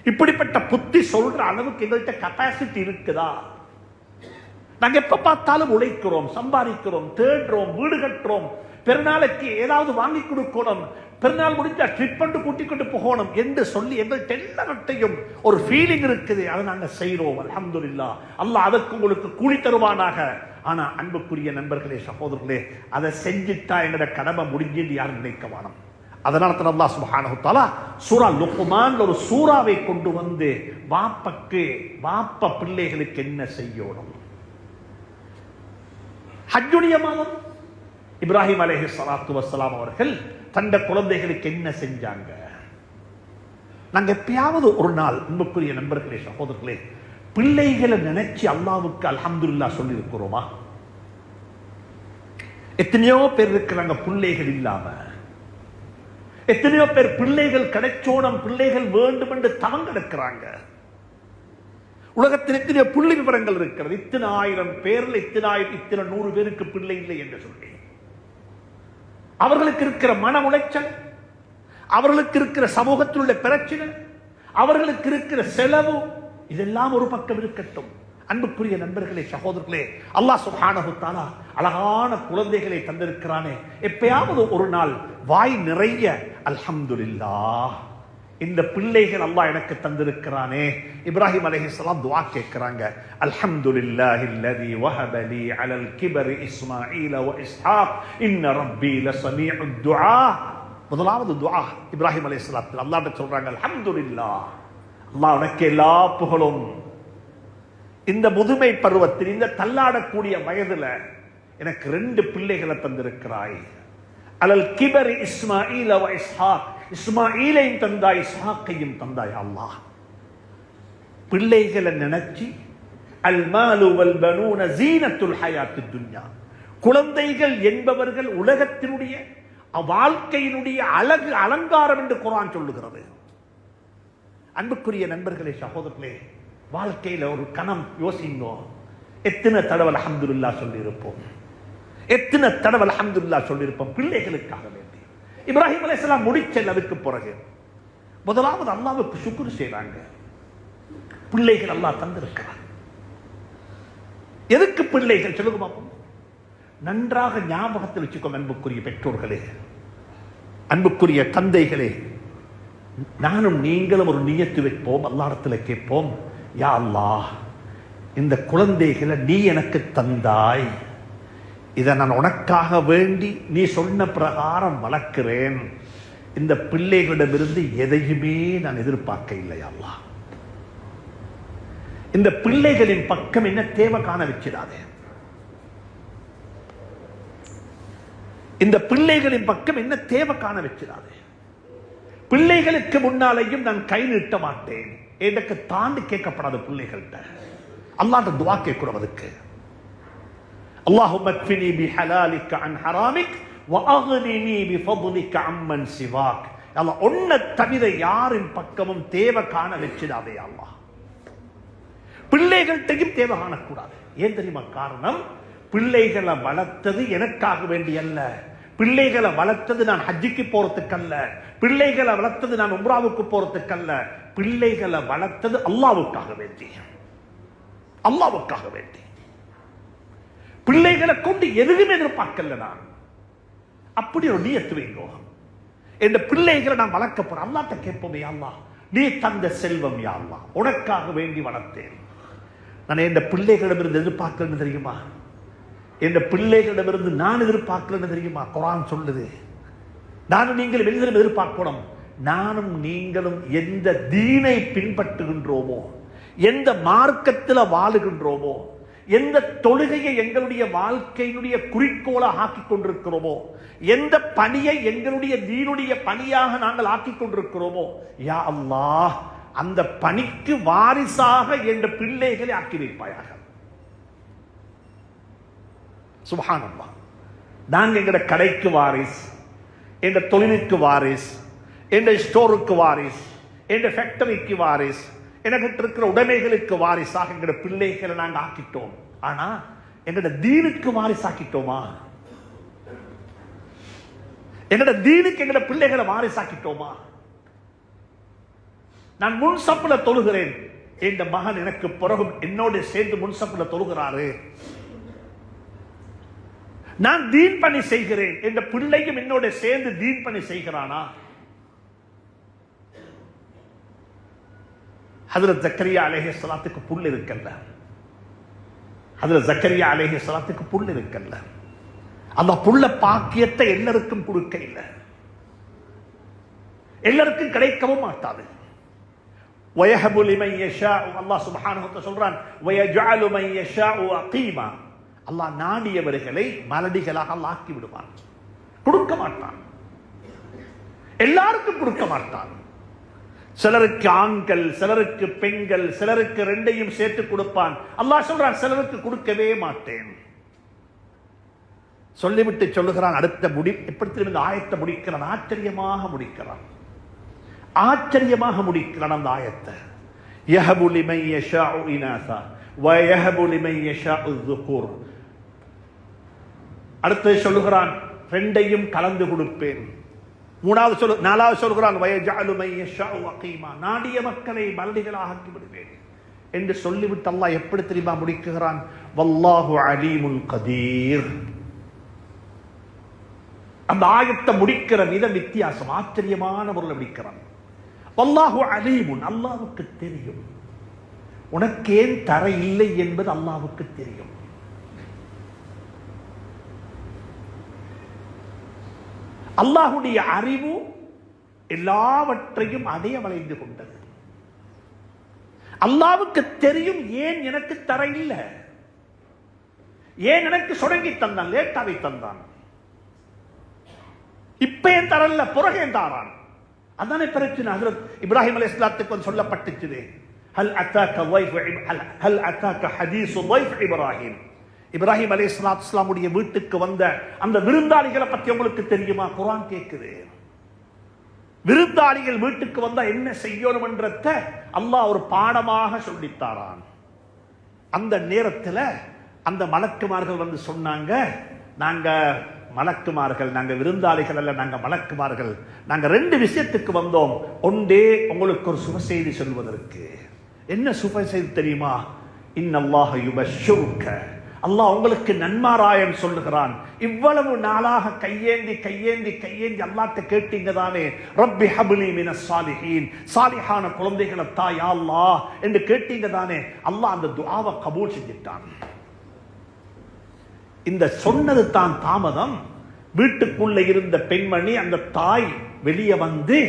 இப்படிப்பட்ட புத்தி சொல்ற அளவுக்கு எங்கள்கிட்ட கெப்பாசிட்டி இருக்குதா? நாங்க எப்ப பார்த்தாலும் உழைக்கிறோம், சம்பாதிக்கிறோம், தேடுறோம், வீடு கட்டுறோம், பெருநாளைக்கு ஏதாவது வாங்கி கொடுக்கணும், பெருநாள் முடிஞ்சா ட்ரிப் பண்ணி கூட்டிக் கொண்டு போகணும் என்று சொல்லி எங்கள்கிட்ட எல்லாவற்றையும் ஒரு ஃபீலிங் இருக்குது. அதை நாங்கள் செய்யறோம். அல்ஹம்துலில்லாஹ். அல்லாஹ் அதற்கு உங்களுக்கு கூலி தருவானாக. ஆனா அன்புக்குரிய நண்பர்களே, சகோதரர்களே, அதை செஞ்சுட்டா எங்களோட கடமை முடிஞ்சு யாரும் நினைக்க வேணும். அதனால தான் அல்லாஹ் சுப்ஹானஹு வ தஆலா சூரா லுக்மான்ல ஒரு சூறாவை கொண்டு வந்து வாப்பா பிள்ளைகளுக்கு என்ன செய்யணும். ஹஜ்ஜுடைய மாதம் இப்ராஹிம் அலைஹி ஸலாத்து வஸ்ஸலாம் அவர்கள் தந்த குழந்தைகளுக்கு என்ன செஞ்சாங்க? நாங்க எப்பயாவது ஒரு நாள், அன்புக்குரிய நண்பர்களே, சகோதரர்களே, பிள்ளைகளை நினைச்சு அல்லாஹ்வுக்கு அல்ஹம்துலில்லாஹ் சொல்லி இருக்கிறோமா? எத்தனையோ பேர் இருக்கிறாங்க பிள்ளைகள் இல்லாம. எத்தனையோ பேர் பிள்ளைகள் கிடைச்சோனம், பிள்ளைகள் வேண்டும் என்று தவங்க இருக்கிறாங்க. உலகத்தில் எத்தனையோ புள்ளி விவரங்கள் இருக்கிறது. இத்தனை ஆயிரம் பேர்ல இத்தனை 100 பேருக்கு பிள்ளை இல்லை என்று சொல்லி அவர்களுக்கு இருக்கிற மன உளைச்சல், அவர்களுக்கு இருக்கிற சமூகத்தில் உள்ள பிரச்சனை, அவர்களுக்கு இருக்கிற செலவு, இதெல்லாம் ஒரு பக்கம் இருக்கட்டும். அன்புக்குரிய நண்பர்களே, சகோதரர்களே, அல்லாஹ் சுப்ஹானஹு வ தஆலா அழகான குழந்தைகளை தந்திருக்கிறானே. எப்பயாவது ஒரு நாள் வாய் நிறைய அல்ஹம்துலில்லாஹ், இந்த பிள்ளைகள் அல்லாஹ் எனக்கு தந்திருக்கிறானே. இப்ராஹிம் அலைஹிஸ்ஸலாம் துஆ கேட்கிறாங்க. அல்ஹம்துலில்லாஹில்லதி வஹப லீ அலல் கிபரி இஸ்மாஈல வ இஸ்ஹாக் இன்ன ரப்பி லஸமீஉத் துஆ. முதலாவது துஆ இப்ராஹிம் அலைஹிஸ்ஸலாம் அல்லாஹ்ட்ட சொல்றாங்க, அல்ஹம்துலில்லாஹ், அல்லாஹ் உனக்கு எல்லா புகழும். இந்த முதுமை பருவத்தில், இந்த தள்ளாடக்கூடிய வயதுல எனக்கு 2 பிள்ளைகளை தந்திருக்கிறாய். அலல் கிபரி இஸ்மாஈல வ இஸ்ஹாக், இஸ்மாஈலையும் தந்தாய், இஸ்ஹாக்கையும் தந்தாய். அல்லாஹ் பிள்ளைகளை நினைச்சு அல் மாலு வல் பனூன ஜீனத்துல் ஹயாத்துத் துன்யா, குழந்தைகள் என்பவர்கள் உலகத்தினுடைய வாழ்க்கையினுடைய அழகு அலங்காரம் என்று குர்ஆன் சொல்லுகிறது. அன்புக்குரிய நண்பர்களே, சகோதரர்களே, வாழ்க்கையில ஒரு கணம் யோசிங்க. எத்தனை தடவை அல்ஹம்துலில்லாஹ் சொல்லி இருப்போம், எத்தனை தடவை அல்ஹம்துலில்லாஹ் சொல்லி இருப்போம் பிள்ளைகளுக்காக வேண்டி. இப்ராஹிம் அலைஹிஸ்ஸலாம் முடிச்சல் அதுக்கு பிறகு முதலாவது அல்லாஹ்வுக்கு சுக்ர் செய்றாங்க. பிள்ளைகள் அல்லாஹ் தந்திருக்கிறார். எதுக்கு பிள்ளைகள் சொல்லுங்க பாப்போம். நன்றாக ஞாபகத்தில் வச்சுக்கோம் அன்புக்குரிய பெற்றோர்களே, அன்புக்குரிய தந்தைகளே. நானும் நீங்களும் ஒரு நியத்து வைப்போம், அல்லாஹ்விடத்தில் கேட்போம், யா அல்லாஹ், இந்த குழந்தைகளை நீ எனக்கு தந்தாய், இதை நான் உனக்காக வேண்டி நீ சொன்ன பிரகாரம் வளர்க்கிறேன். இந்த பிள்ளைகளிடமிருந்து எதையுமே நான் எதிர்பார்க்க இல்லை அல்லாஹ். இந்த பிள்ளைகளின் பக்கம் என்ன தேவை காண வச்சிடாதே. இந்த பிள்ளைகளின் பக்கம் என்ன தேவை காண வச்சிடாதே. பிள்ளைகளுக்கு முன்னாலேயும் நான் கை நீட்ட மாட்டேன். எனக்கு தாண்டி கேட்கப்படாத பிள்ளைகள்கிட்ட அல்லாஹ்ட்ட துஆ கேட்கிறோம். அதுக்கு அல்லாஹும்ம க்ஃபினி பிஹலாலிக அன் ஹராமிக் வஅக்னினி பிஃضلிக அம்மன் சிவாக். அல்லாஹ், உன்னை தவிர யாரின் பக்கமும் தேவை காண வச்சிடாதே அல்லாஹ். பிள்ளைகள்கிட்டையும் தேவை காணக்கூடாது. ஏன் தெரியுமா காரணம்? பிள்ளைகளை வளர்த்தது எனக்காக வேண்டி அல்ல, பிள்ளைகளை வளர்த்தது நான் ஹஜ்ஜிக்கு போறதுக்கல்ல, பிள்ளைகளை வளர்த்தது நான் உம்ராவுக்கு போறதுக்கல்ல, பிள்ளைகளை வளர்த்தது அல்லாஹ்வுக்காக வேண்டி, அல்லாஹ்வுக்காக வேண்டி. பிள்ளைகளை கொண்டு எதுவுமே எதிர்பார்க்கல நான். அப்படி ஒரு நியத்து வைங்கோ. இந்த பிள்ளைகளை நான் வளர்க்க போறேன். அல்லாஹ்ட்ட கேட்போமே, அல்லாஹ் நீ தந்த செல்வம் யா அல்லாஹ், உனக்காக வேண்டி வளர்த்தேன். நான் என் பிள்ளைகளிடமிருந்து எதிர்பார்க்கலன்னு தெரியுமா? என் பிள்ளைகளிடமிருந்து நான் எதிர்பார்க்கலன்னு தெரியுமா? குர்ஆன் சொல்லுது, நானும் நீங்கள் வெளியிலும் எதிர்பார்க்கணும். நானும் நீங்களும் எந்த தீனை பின்பற்றுகின்றோமோ, எந்த மார்க்கத்தில் வாழுகின்றோமோ, எந்த தொழுகையை எங்களுடைய வாழ்க்கையினுடைய குறிக்கோளாக ஆக்கிக் கொண்டிருக்கிறோமோ, எந்த பணியை எங்களுடைய தீனுடைய பணியாக நாங்கள் ஆக்கிக் கொண்டிருக்கிறோமோ, யா அல்லாஹ், அந்த பணிக்கு வாரிசாக என்ற பிள்ளைகளை ஆக்கி வைப்பாயாக. சுப்ஹானல்லாஹ். நாங்க எங்கட கடைக்கு வாரிஸ், எங்க தொழிலுக்கு வாரிஸ், எங்க ஸ்டோருக்கு வாரிஸ், எங்க ஃபேக்டரிக்கு வாரிஸ், எனக்கு இருக்கிற உடைமைகளுக்கு வாரிசாக எங்கட பிள்ளைகளை நாங்க ஆக்கிட்டோம். ஆனா எங்கட தீனுக்கு வாரிசாக்கிட்டோமா? எங்கட தீனுக்கு எங்கட பிள்ளைகளை வாரிசாக்கிட்டோமா? நான் முன்சப்புல தொழுகிறேன், என் மகன் எனக்கு பிறகு என்னோட சேர்ந்து முன்சப்புல தொழுகிறாரு. நான் தீன் பணி செய்கிறேன், என் பிள்ளையும் என்னோட சேர்ந்து தீன் பணி செய்கிறானா? ஹஜ்ரத் ஜக்கரியா அலைஹிஸ்ஸலாத்துக்கு புல் இருக்கல்ல, ஹஜ்ரத் ஜக்கரியா அலைஹிஸ்ஸலாத்துக்கு புல் இருக்கல்ல. அந்த புல்ல பாக்கியத்தை எல்லாருக்கும் கொடுக்க இல்லை, எல்லாருக்கும் கிடைக்கவும் மாட்டாது. வயஹபு லிமன் யஷாஉ, அல்லாஹ் சுப்ஹானஹு வ தஆலா சொல்றான், வயஜஅலு மன் யஷாஉ அகீமா. அல்லாஹ் நாடியவர்களை மலடிகளாக அல்லாஹ் ஆக்கி விடுவான், கொடுக்க மாட்டான், எல்லாருக்கும் கொடுக்க மாட்டான். சிலருக்கு ஆண்கள், சிலருக்கு பெண்கள், சிலருக்கு ரெண்டையும் சேர்த்து கொடுப்பான். அல்லாஹ் சொல்றான், சிலருக்கு கொடுக்கவே மாட்டேன். சொல்லிவிட்டு சொல்லுகிறான், அடுத்த எப்படி இந்த ஆயத்தை முடிக்கிறான், ஆச்சரியமாக முடிக்கிறான், ஆச்சரியமாக முடிக்கிறான் அந்த ஆயத்தை. யஹபு லிமன் யஷாஉ இனாஸா வ யஹபு லிமன் யஷாஉ ذுகூர். அடுத்து சொல்லுகிறான், ரெண்டையும் கலந்து கொடுப்பேன். நாலாவது சொல்கிறான், வயஜஅலு மன் யஷாஉ அகீமா, நாடிய மக்களை மலடிகளாக ஆக்கி விடுவேன் என்று சொல்லிவிட்டு அல்லாஹ் எப்படி தெரியுமா முடிக்குகிறான், வல்லாஹு அலீமுல் கதீர். அந்த ஆயத்தை முடிக்கிற விதம் வித்தியாசம், ஆச்சரியமான முறையில் முடிக்கிறான். வல்லாஹு அலீமுன், அல்லாஹ்வுக்கு தெரியும். உனக்கு ஏன் தர இல்லை என்பது அல்லாஹ்வுக்கு தெரியும். அல்லாஹ்வுடைய அறிவு எல்லாவற்றையும் அடைய வளைந்து கொண்டது. அல்லாஹ்வுக்கு தெரியும் ஏன் எனக்கு தர இல்லை, ஏன் எனக்கு சுடங்கி தந்தான், லேட்டாவை தந்தான், இப்ப ஏன் தரல, புறகே தாரான். அதானே பிரச்சனை. ஹஜ்ரத் இப்ராஹிம் அலைஹிஸ்ஸலாத்துக்கு சொல்லப்பட்டுச்சு, ஹல் அத்தாக்க ஹதீஸு ضيف இப்ராஹிம். இப்ராஹிம் அலைஹிஸ்ஸலாமுடைய வீட்டுக்கு வந்த அந்த விருந்தாளிகளை பத்தி உங்களுக்கு தெரியுமா? குர்ஆன் கேக்குது. விருந்தாளிகள் வீட்டுக்கு வந்தா என்ன செய்யணும் என்றத அல்லாஹ் ஒரு பாடமாக சொல்லித்தாரான். அந்த நேரத்தில் அந்த மலக்குமார்கள் வந்து சொன்னாங்க, நாங்க மலக்குமார்கள், நாங்க விருந்தாளிகள் அல்ல, நாங்க மலக்குமார்கள். நாங்க 2 விஷயத்துக்கு வந்தோம். ஒன்றே உங்களுக்கு ஒரு சுப செய்தி சொல்வதற்கு. என்ன சுப செய்தி தெரியுமா? இன்னல்லாஹ யுபஷ்ஷுருக, அல்லாஹ் உங்களுக்கு நன்மாராயம் சொல்லுகிறான். இவ்வளவு நாளாக கையேந்தி கையேந்தி கையேந்தி அல்லாஹ்ட்ட கேட்டீங்க தானே, ரப்பி ஹப்லி மினஸ் சாலிஹீன், சாலிஹான குழந்தைகளை தா யா அல்லாஹ் என்று கேட்டீங்க தானே. அல்லாஹ் அந்த துஆவை கபூல் செஞ்சிட்டான். இந்த சொன்னது தான் தாமதம். வீட்டுக்குள்ள இருந்த பெண்மணி, அந்த தாய் வெளியே வந்து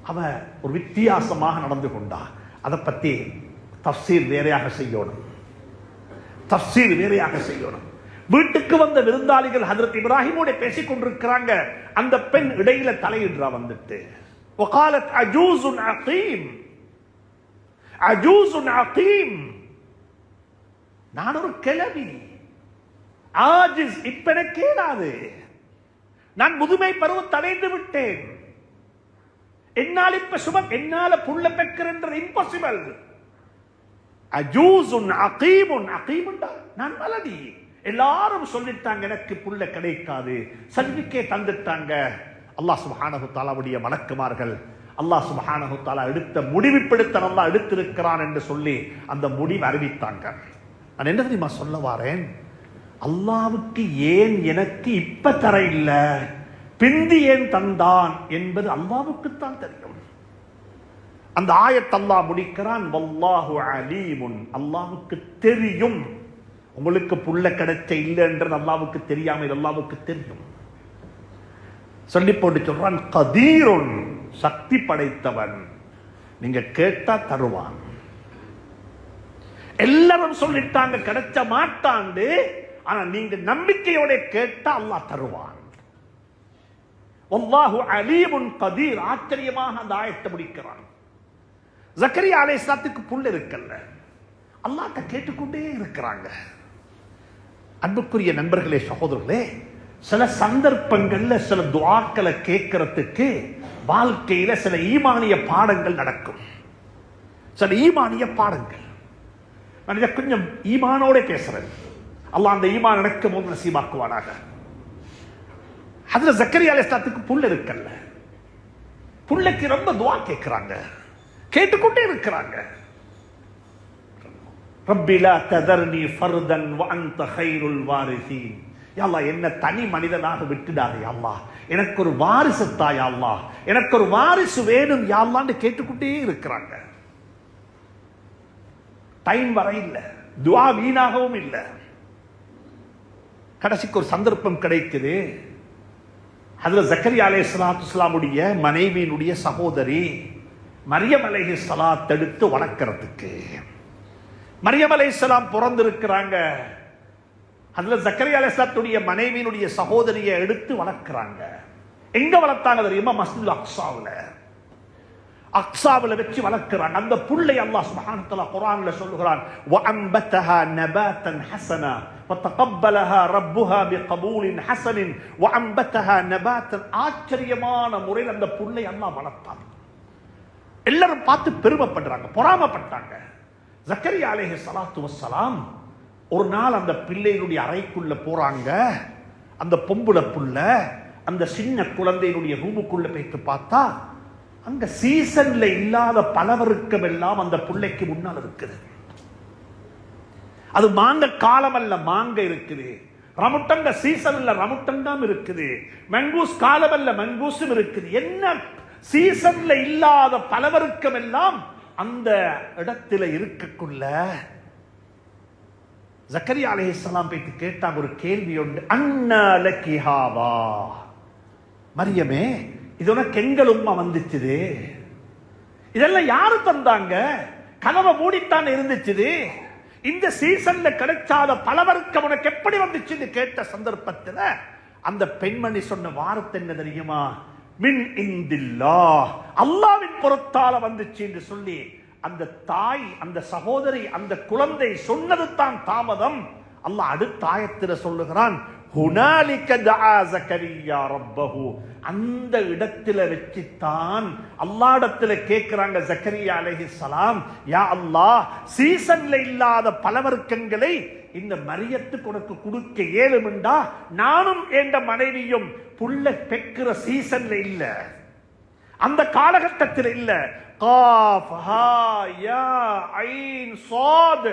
அவ ஒரு வித்தியாசமாக நடந்து கொண்டா. அதை பத்தி தஃசீர் வேறையாக செய்யணும், தஃசீர் வேறையாக செய்யணும். வீட்டுக்கு வந்த விருந்தாளிகள் ஹஜ்ரத் இப்ராஹிமோட பேசிக் கொண்டிருக்கிறாங்க. அந்த பெண் இடையில தலையிடுறா வந்துட்டு, وقالت عجوز عقيم, عجوز عقيم, நான் ஒரு கிழவி, ஆஜிஸ், இப்ப எனக்கு கேடாது, நான் முதுமை பருவத்தை அடைந்து விட்டேன், என்னால் இப்ப சுபம், என்னால புள்ள பெக்கிறன்றது இம்பாசிபிள். அஜூசுன் அகீமுன், அகீமுண்டா நான் மலடி. எல்லாரும் சொல்லிட்டாங்க எனக்கு புள்ள கிடைக்காது, சர்டிபிகேட் தந்துட்டாங்க. அல்லாஹ் சுப்ஹானஹு தஆலாவுடைய மலக்குமார்கள் அல்லாஹ் சுப்ஹானஹு தஆலா எடுத்த முடிவுப்படுத்த அல்லாஹ் எடுத்திருக்கிறான் என்று சொல்லி அந்த முடிவு அறிவித்தாங்க. நான் என்ன தெரியுமா சொல்ல வாரேன்? அல்லாவுக்கு ஏன் எனக்கு இப்ப தர இல்ல, பிந்தி ஏன் தந்தான் என்பது அல்லாவுக்குத்தான் தெரியும். அந்த ஆயத் அல்லாஹ் முடிக்கிறான், வல்லாஹு அலீமுன், அல்லாவுக்கு தெரியும். உங்களுக்கு புள்ள கிடைச்ச இல்லை என்றது அல்லாவுக்கு தெரியாம, இது அல்லாவுக்கு தெரியும். சொல்லி போட்டு சொல்றான், கதீருன், சக்தி படைத்தவன், நீங்க கேட்டா தருவான். எல்லாரும் சொல்லிட்டாங்க கிடைச்ச மாட்டாண்டு, ஆனா நீங்க நம்பிக்கையோட கேட்டா அல்லாஹ் தருவான். வல்லாஹு அலீமுன் கதீர். ஆச்சரியமாக அந்த ஆயத்தை முடிக்கிறான். ஜக்கரியா அலைஹிஸ்ஸலாத்துக்கு புள்ள இருக்கல்ல, அல்லாஹ்ட்ட கேட்டுக்கொண்டே இருக்கிறாங்க. அன்புக்குரிய நண்பர்களே, சகோதரர்களே, சில சந்தர்ப்பங்கள்ல சில துஆக்களை கேட்கறதுக்கு வாழ்க்கையில சில ஈமானிய பாடங்கள் நடக்கும். சில ஈமானிய பாடங்கள். நான் இதை கொஞ்சம் ஈமானோட பேசுறேன். அல்லாஹ் அந்த ஈமான் நடக்கும் போது நசீபாக்குவானாக. அதுல ஜக்கரியா அலைஹிஸ்ஸலாத்துக்கு புள்ள இருக்கல்ல, புள்ளைக்கு ரொம்ப துஆ கேட்கிறாங்க, கேட்டுக்கொண்டே இருக்கிறாங்க. ரப்பி லா ததர்னி ஃபர்தன் வ அன்த கைருல் வாரிசீன். யா அல்லாஹ், என்ன தனி மனிதனாக விட்டுடாதே யா அல்லாஹ், எனக்கு ஒரு வாரிசு தா யா அல்லாஹ், எனக்கு ஒரு வாரிசு வேணும் யா அல்லாஹ்னு கேட்டுக்கொண்டே இருக்கிறாங்க. டைம் வர இல்ல, துஆ வீணாகவும் இல்ல. கடைசிக்கு ஒரு சந்தர்ப்பம் கிடைக்குது. அதுல ஜக்கரியா அலைஹிஸ்ஸலாமுடைய மனைவியினுடைய சகோதரி மரியம் அலைஹிஸ்ஸலாத் எடுத்து வளர்க்கிறதுக்கு, மரியம் அலைஹிஸ்ஸலாம் பிறந்திருக்கிறாங்க. அதுல ஜக்கரியா அலைஹிஸ்ஸலாத்துடைய மனைவியினுடைய சகோதரியை எடுத்து வளர்க்கிறாங்க. எங்க வளர்த்தாங்க தெரியுமா? மஸ்ஜிதுல் அக்ஸாவுல, அக்ஸாவுல வச்சு வளர்க்கிறாங்க. அந்த புள்ளை அல்லாஹ் சுப்ஹானஹு வ தஆலா குர்ஆன்ல சொல்லுகிறான், வஅன்பதஹா நபாத்தன் ஹஸனா வதகப்பலஹா ரப்புஹா பிகபூலின் ஹஸனின் வஅன்பதஹா நபாத்தன். ஆச்சரியமான முறையில் அந்த புள்ளை அல்லாஹ் வளர்த்தான். எல்லாரும் பார்த்து பெருமைப்படுறாங்க, பொறாமப்பட்டாங்க. ஜக்கரியா அலைஹிஸ்ஸலாத்து வஸ்ஸலாம் ஒரு நாள் அந்த பிள்ளையினுடைய அறைக்குள்ள போறாங்க. அந்த பொம்புல புள்ள அந்த சின்ன குழந்தையினுடைய ரூமுக்குள்ள போயிட்டு பார்த்தா அங்க சீசன்ல இல்லாத பலவருக்கம் எல்லாம் அந்த பிள்ளைக்கு முன்னால் இருக்குது. அது மாங்க காலம் அல்ல, மாங்க இருக்குது. ரமுட்டங்க சீசன் இல்ல, ரமுட்டங்காம் இருக்குது. மங்கூஸ் காலம் அல்ல, மங்கூஸும் இருக்குது. என்ன சீசன்ல இல்லாத பலவருக்கம் எல்லாம் அந்த இடத்துல இருக்கக்குள்ள ஜக்கரியா அலைஹிஸ்ஸலாம் போயிட்டு கேட்டாங்க ஒரு கேள்வி உண்டு. அன்னா லக்கி ஹாவா, மரியமே இது உனக்கு எங்கள் உம்மா வந்துச்சுது, இதெல்லாம் யாரு தந்தாங்க? கனவை மூடித்தான் இருந்துச்சு. இந்த சீசன்ல கிடைச்சாத பலவர்க்கம் உனக்கு எப்படி வந்துச்சுன்னு கேட்ட சந்தர்ப்பத்தில் அந்த பெண்மணி சொன்ன வார்த்தை என்ன தெரியுமா? மின் இந்தில்லாஹ், அல்லாஹ்வின் புறத்தால வந்துச்சு என்று சொல்லி அந்த தாய், அந்த சகோதரி, அந்த குழந்தை சொன்னது தான் தாமதம். அல்லாஹ் அடுத்த ஆயத்தில சொல்லுகிறான், ஹுனாலிக தஆ ஜக்கரியா ரப்பஹு. அந்த இடத்துல வச்சுத்தான் அல்லாஹ்விடத்துல கேட்கிறாங்க ஜக்கரியா அலைஹிஸ்ஸலாம், யா அல்லாஹ், சீசன்ல இல்லாத பலவர்க்கங்களை இந்த மரியத்துக்கு உனக்கு கொடுக்க ஏழுமெண்டா, நானும் என்ற மனைவியும் புள்ள பெக்கிற சீசன்ல இல்ல, அந்த காலகட்டத்தில் இல்ல. قاف ها يا عين صاد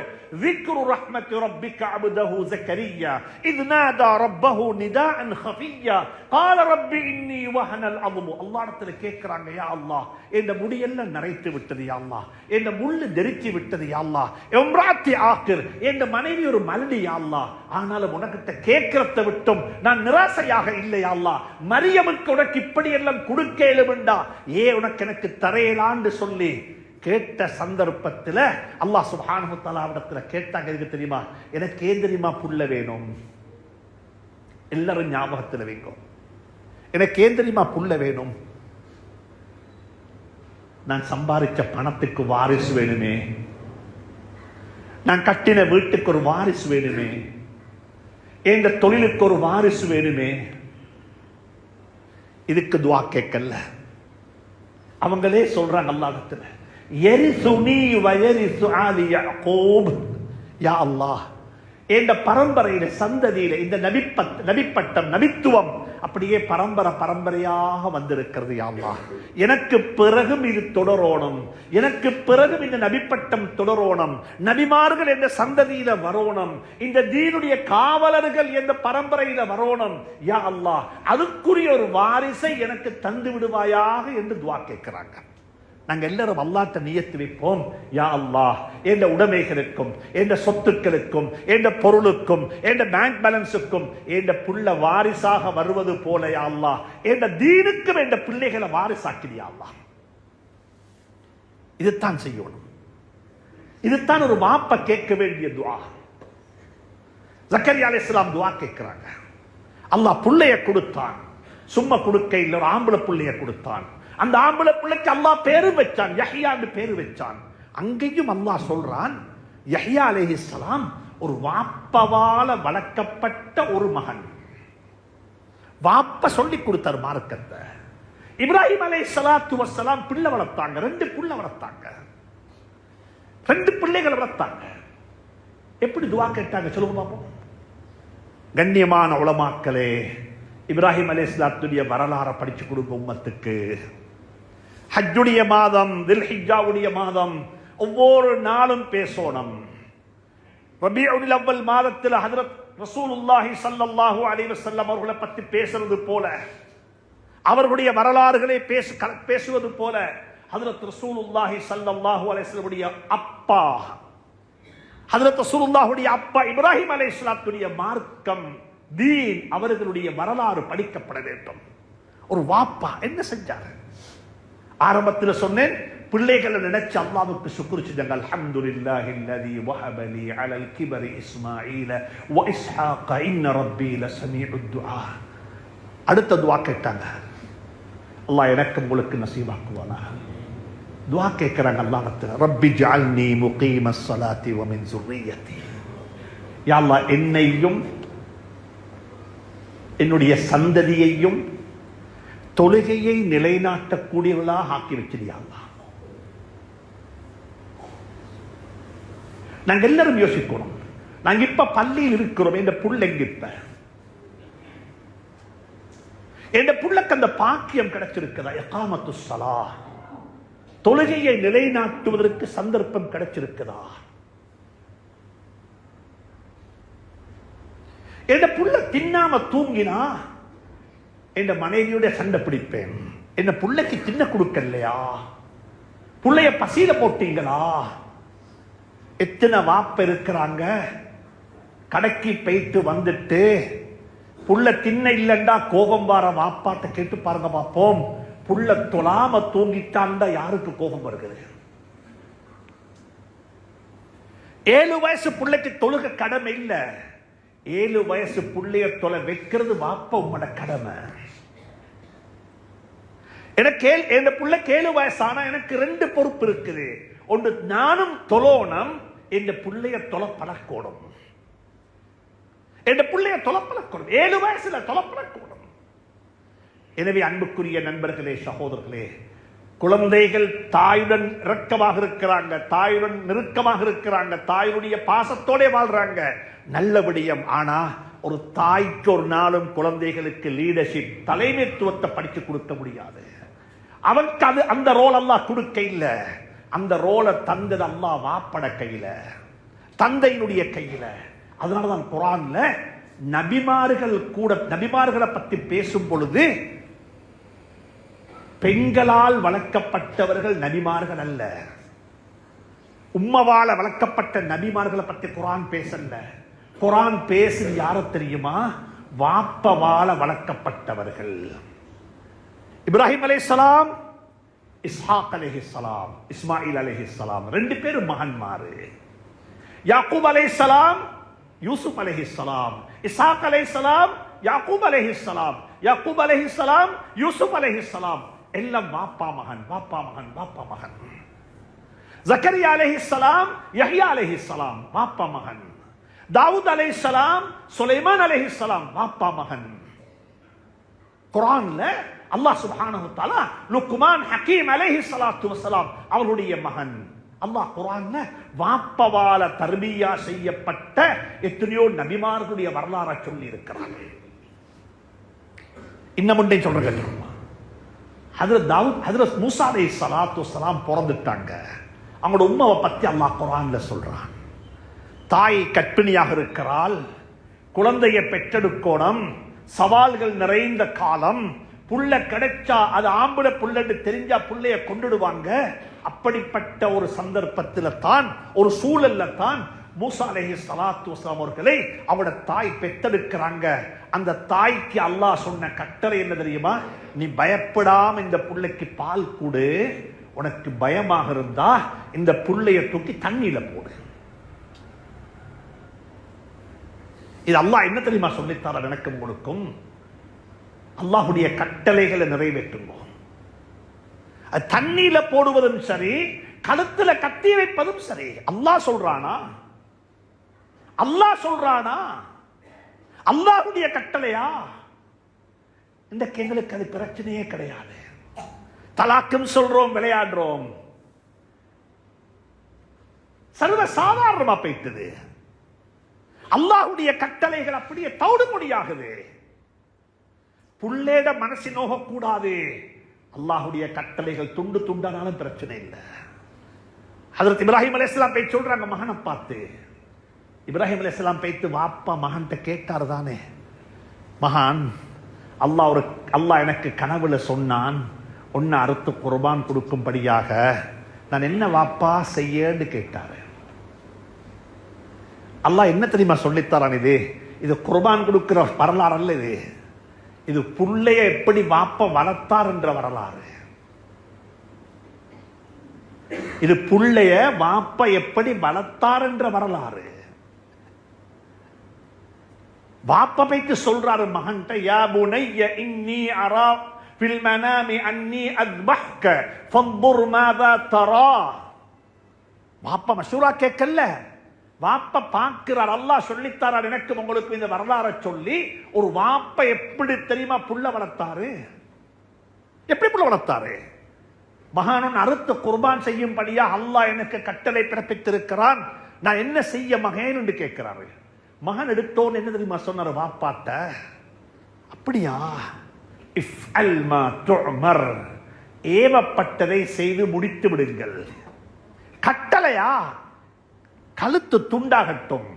ذكر رحمة ربك عبده زكريا إذ نادى ربه نداء خفيا قال رب إني وهن العظم. الله இடத்துல கேக்குறாங்க, யா அல்லாஹ், இந்த முடியெல்லாம் நரைத்து விட்டது யா அல்லாஹ், இந்த முள்ளு தெரிச்சு விட்டது யா அல்லாஹ், இம்ராத்தி ஆகிர், இந்த மனைவி ஒரு மலடி யா அல்லாஹ், ஆனாலும் உனக்கிட்ட கேட்கிறத விட்டும் நான் நிராசையாக இல்லை யா அல்லாஹ், மரியமுக்கு உனக்கு இப்படி எல்லாம் கொடுக்க இயலுமெண்டா உனக்கு எனக்கு தரையலான்னு சொல்லி கேட்ட சந்தர்ப்பத்தில் அல்லாஹ் சுப்ஹானஹு வ தஆலா இடத்துல கேட்டாங்க, எதுக்கு தெரியுமா? எனக்கு ஏன் தெரியுமா புள்ள வேணும்? எல்லாரும் ஞாபகத்தில் வைங்க, எனக்கு ஏன் தெரியுமா புள்ள வேணும்? நான் சம்பாதிச்ச பணத்துக்கு வாரிசு வேணுமே, நான் கட்டின வீட்டுக்கு ஒரு வாரிசு வேணுமே, என்ற தொழிலுக்கு ஒரு வாரிசு வேணுமே. இதுக்கு துஆ கேட்கல, அவங்களே சொல்றாங்க அல்லாஹ்விடத்துல, யரிசுனி வ யரிசு ஆலி யாக்கூப். யா அல்லாஹ், இந்த பரம்பரையில சந்ததியில இந்த நபிப்பட்டம், நபித்துவம் அப்படியே பரம்பரையாக வந்திருக்கிறது. யா அல்லாஹ், எனக்கு பிறகும் இது தொடரோணும், எனக்கு பிறகும் இந்த நபிப்பட்டம் தொடரோணும், நபிமார்கள் என்ற சந்ததியில வரணும், இந்த தீனுடைய காவலர்கள் என்ற பரம்பரையில வரணும். யா அல்லாஹ், அதுக்குரிய ஒரு வாரிசை எனக்கு தந்து விடுவாயாக என்று துஆ கேட்கிறாங்க. நாங்க எல்லாரும் அல்லாஹ்ட்ட நியத்து வைப்போம், யா அல்லாஹ், என்ற உடைமைகளுக்கும், என்ற சொத்துக்களுக்கும், என்ற பொருளுக்கும், என்ற பேங்க் பேலன்ஸுக்கும் என்ற புள்ள வாரிசாக வருவது போல யா அல்லாஹ், என்ற தீனுக்கும் என்ற பிள்ளைகளை வாரிசாக்கிறியா அல்லாஹ். இதுதான் செய்யணும், இதுதான் ஒரு வாப்ப கேட்க வேண்டிய துஆ. ஜக்கரியா அலைஹிஸ்ஸலாம் துஆ கேட்கிறாங்க. அல்லாஹ் புள்ளைய கொடுத்தான், சும்மா கொடுக்க இல்லை, ஒரு ஆம்பளை புள்ளைய கொடுத்தான். அந்த ஆம்பளை பிள்ளைக்கு அல்லாஹ் பேரு வச்சான், யஹ்யா என்று பேரு வச்சான். அங்கேயும் அல்லாஹ் சொல்றான், யஹ்யா அலைஹிஸ்ஸலாம் ஒரு வாப்பவால வளர்க்கப்பட்ட ஒரு மகன். வாப்ப சொல்லி கொடுத்தார் மார்க்கத்தை. இப்ராஹிம் அலைஹிஸ்ஸலாத்து வஸ்ஸலாம் பிள்ளை வளர்த்தாங்க, 2 புள்ள வளர்த்தாங்க, 2 பிள்ளைகள் வளர்த்தாங்க. எப்படி துஆ கேட்டாங்க சொல்லுங்க பாப்போம். கண்ணியமான உலமாக்களே, இப்ராஹிம் அலைஹிஸ்ஸலாத்துடைய வரலாறை படிச்சு கொடுங்க உம்மத்துக்கு. ஹஜ்ஜுடைய மாதம், தில்ஹிஜ்ஜாவுடைய மாதம், ஒவ்வொரு நாளும் பேசணும். ரபீஉல் அவ்வல் மாதத்தில் ஹஜ்ரத் ரசூலுல்லாஹி ஸல்லல்லாஹு அலைஹி வஸல்லம் அவர்களை பற்றி பேசுறது போல, அவர்களுடைய வரலாறுகளை பேசுவது போல, ஹஜ்ரத் ரசூலுல்லாஹி ஸல்லல்லாஹு அலைஹி வஸல்லம் அப்பா, ஹஜ்ரத் ரசூலுல்லாஹுடைய அப்பா இப்ராஹிம் அலைஹிஸ்ஸலாத்துடைய மார்க்கம், தீன், அவர்களுடைய வரலாறு படிக்கப்பட வேண்டும். ஒரு வாப்பா என்ன செஞ்சாரு? ஆரம்பத்தில் சொன்னேன், பிள்ளைகளை நினைச்சு அல்லாஹ்வுக்கு சுக்ர் செஞ்சாங்க. அல்ஹம்துலில்லாஹில்லதி வஹப லி அலல் கிபரி இஸ்மாஈல வ இஸ்ஹாக இன்ன ரப்பி லஸமீஉத் துஆ. அடுத்த துஆ கேட்டாங்க, அல்லாஹ் எனக்கு உங்களுக்கு நசீபாக்குவானா. துஆ கேட்கிறாங்க அல்லாஹ்விடத்தில், ரப்பி ஜஅல்னி முகீமஸ் ஸலாத்தி வ மின் ஸுர்ரிய்யதி. யா அல்லாஹ், என்னையும் என்னுடைய சந்ததியையும் தொழுகையை நிலைநாட்டக்கூடியவர்களாக ஆக்கி வச்சிருயா அல்லாஹ். நாங்க எல்லாரும் யோசிக்கணும், நாங்க இப்ப பள்ளியில் இருக்கிறோம், என்ற புள்ள எங்க இப்ப, என்ற புள்ளக்கு அந்த பாக்கியம் கிடைச்சிருக்கிறதா? இகாமத்து ஸலாஹ், தொழுகையை நிலைநாட்டுவதற்கு சந்தர்ப்பம் கிடைச்சிருக்கிறதா? என்ற புள்ள தின்னாம தூங்கினா என் மனைவியோட சண்டை பிடிப்பேன். என்ன புள்ளைக்கு தின்ன கொடுக்கலையா? புள்ளைய பசியில போட்டீங்களா? எத்தனை வாப்ப இருக்கிறாங்க, கடைக்கு போயிட்டு வந்துட்டு புள்ள தின்ன இல்லைண்டா கோபம் வர வாப்பாட்ட கேட்டு பாருங்க பாப்போம். புள்ள தொழாம தூங்கிட்டான்டா யாருக்கு கோபம் வருகிறது? 7 வயசு புள்ளைக்கு தொழுக கடமை இல்ல, 7 வயசு புள்ளைய தொலை வைக்கிறது வாப்ப உம்மோட கடமை. எனக்கு புள்ள 7 வயசானா எனக்கு 2 பொறுப்பு இருக்குது. ஒன்று நானும் தொலோனம் என்ற பிள்ளைய தொலைப்பழக்கூடும். என்ற பிள்ளைய தொலைப்பழக்கூடும். 7 வயசுல தொலைப்பழக்கூடும். எனவே அன்புக்குரிய நண்பர்களே, சகோதரர்களே, குழந்தைகள் தாயுடன் இறக்கமாக இருக்கிறாங்க, தாயுடன் நெருக்கமாக இருக்கிறாங்க, தாயுடைய பாசத்தோட வாழ்றாங்க, நல்ல விடயம். ஆனா ஒரு தாய்க்கு ஒரு நாளும் குழந்தைகளுக்கு லீடர்ஷிப், தலைமைத்துவத்தை படிச்சு கொடுக்க முடியாது. அவனுக்கு அது அந்த ரோல் அல்லாஹ் கொடுக்க இல்ல. அந்த ரோலை தந்தது அல்லாஹ் வாப்பட கையில, தந்தையினுடைய கையில. அதனாலதான் குர்ஆன்ல நபிமார்கள் கூட நபிமார்களை பற்றி பேசும் பொழுது பெண்களால் வளர்க்கப்பட்டவர்கள் நபிமார்கள் அல்ல. உம்மவால வளர்க்கப்பட்ட நபிமார்களை பற்றி குர்ஆன் பேசல. குர்ஆன் பேசுது யார தெரியுமா? வாப்பவால வளர்க்கப்பட்டவர்கள். இப்ராஹிம் அலைஹிஸ்ஸலாம், இஸ்ஹாக் அலைஹிஸ்ஸலாம், இஸ்மாயில் அலைஹிஸ்ஸலாம் 2 பேரும் மகன்மாரு. யாக்கூப் அலைஹிஸ்ஸலாம், யூசுப் அலைஹிஸ்ஸலாம், இஸ்ஹாக் அலைஹிஸ்ஸலாம், யாக்கூப் அலைஹிஸ்ஸலாம், யாக்கூப் அலைஹிஸ்ஸலாம், யூசுப் அலைஹிஸ்ஸலாம் எல்லாம் வாப்பா மகன், வாப்பா மகன், வாப்பா மகன். ஜக்கரியா அலைஹிஸ்ஸலாம், யஹ்யா அலைஹிஸ்ஸலாம் வாப்பா மகன். தாவூத் அலைஹிஸ்ஸலாம், சுலைமான் அலைஹிஸ்ஸலாம் வாப்பா மகன். குர்ஆன்ல அல்லாஹ் சுப்ஹானஹு வ தஆலா லுக்மான் ஹக்கீம் அலைஹிஸ்ஸலாத்து வஸ்ஸலாம் அவருடைய மகன். அல்லாஹ் குர்ஆன்ல வாப்பவால தர்பியா செய்யப்பட்ட எத்தனையோ நபிமார்களுடைய வரலாறை சொல்லி இருக்கிறார். இன்னும் ஒன்றை சொல்றேன். ஹஜ்ரத் தாவூத், ஹஜ்ரத் மூசா அலைஹிஸ்ஸலாத்து வஸ்ஸலாம் பிறந்துட்டாங்க. அவங்களோட உம்மாவை பத்தி அல்லாஹ் குர்ஆன்ல சொல்றான். தாய் கற்பிணியாக இருக்கிறாள், குழந்தையை பெற்றெடுக்கணும், சவால்கள் நிறைந்த காலம், புள்ள கிடைச்சா அது ஆம்பளை புள்ளன்னு தெரிஞ்சா புள்ளைய கொண்டுடுவாங்க. அப்படிப்பட்ட ஒரு சந்தர்ப்பத்தில் தான், ஒரு சூழல்ல தான் மூசா அலைஹிஸ்ஸலாத்து வஸ்ஸலாம் அவர்களை அவரோட தாய் பெற்றெடுக்கிறாங்க. அந்த தாய்க்கு அல்லாஹ் சொன்ன கட்டளை என்ன தெரியுமா? நீ பயப்படாம இந்த புள்ளைக்கு பால் கொடு, உனக்கு பயமாக இருந்தா இந்த புள்ளைய தூக்கி தண்ணியில போடு. இது அல்லாஹ் என்ன தெரியுமா சொல்லித்தார எனக்கு உங்களுக்கும்? அல்லாஹுடைய கட்டளைகளை நிறைவேற்றுங்க. தண்ணியில போடுவதும் சரி, கழுத்துல கத்தி வைப்பதும் சரி. அல்லாஹ் சொல்றானா? அல்லாஹ் சொல்றானா? அல்லாஹுடைய கட்டளையா? இந்த எங்களுக்கு அது பிரச்சனையே கிடையாது. தலாக்கும் சொல்றோம், விளையாடுறோம், சர்வ சாதாரணமா போயிட்டது. அல்லாஹுடைய கட்டளைகள் அப்படியே தவிடுபொடியாகுது. புள்ளேட மனசு நோகக்கூடாது. அல்லாஹுடைய கட்டளைகள் துண்டு துண்டானாலும் பிரச்சனை இல்லை. ஹஜ்ரத் இப்ராஹிம் அலைஹிஸ்ஸலாம் போய் சொல்றாங்க மகனை பார்த்து. இப்ராஹிம் அலைஹிஸ்ஸலாம் போய்த்து வாப்பா மகன்கிட்ட கேட்டார் தானே, மகான் அல்லாஹ் எனக்கு கனவுல சொன்னான் ஒன்னு அறுத்து குர்பான் கொடுக்கும்படியாக, நான் என்ன வாப்பா செய்யன்னு கேட்டாரு. அல்லாஹ் என்ன தெரியுமா சொல்லித்தாரான்? இது குர்பான் கொடுக்கிற வரலாறு அல்ல. இது புள்ளைய எப்படி வாப்ப வளர்த்தார் என்ற வரலாறு. இது புள்ளைய வாப்ப எப்படி வளர்த்தார் என்ற வரலாறு. வாப்ப பைத்து சொல்றாரு மகன்கிட்ட, யா புனைய இன்னி அரா ஃபில் மனாமி அன்னி அஸ்பஹ்க ஃபன்துர் மாதா தரா. வாப்ப மஷூரா கேட்கல, வாப்ப பார்க்கிறார். அல்லாஹ் சொல்லித்தாரார் எனக்கு உங்களுக்கு இந்த வரலாறை சொல்லி. ஒரு வாப்ப எப்படி தெரியுமா புள்ள வளர்த்தாரு? எப்படி புள்ள வளர்த்தாரு? மகானுன் அறுத்து குர்பான் செய்யும்படியா அல்லாஹ் எனக்கு கட்டளை பிறப்பித்திருக்கிறான், நான் என்ன செய்ய மகன் என்று கேட்கிறாரு. மகன் எடுத்தோன்னு என்ன தெரியுமா சொன்னாரு வாப்பாட்ட? அப்படியா, இஃப் அல் மா துஅமர், ஏவப்பட்டதை செய்து முடித்து விடுங்கள். கட்டளையா? கழுத்து துண்டாகட்டும்,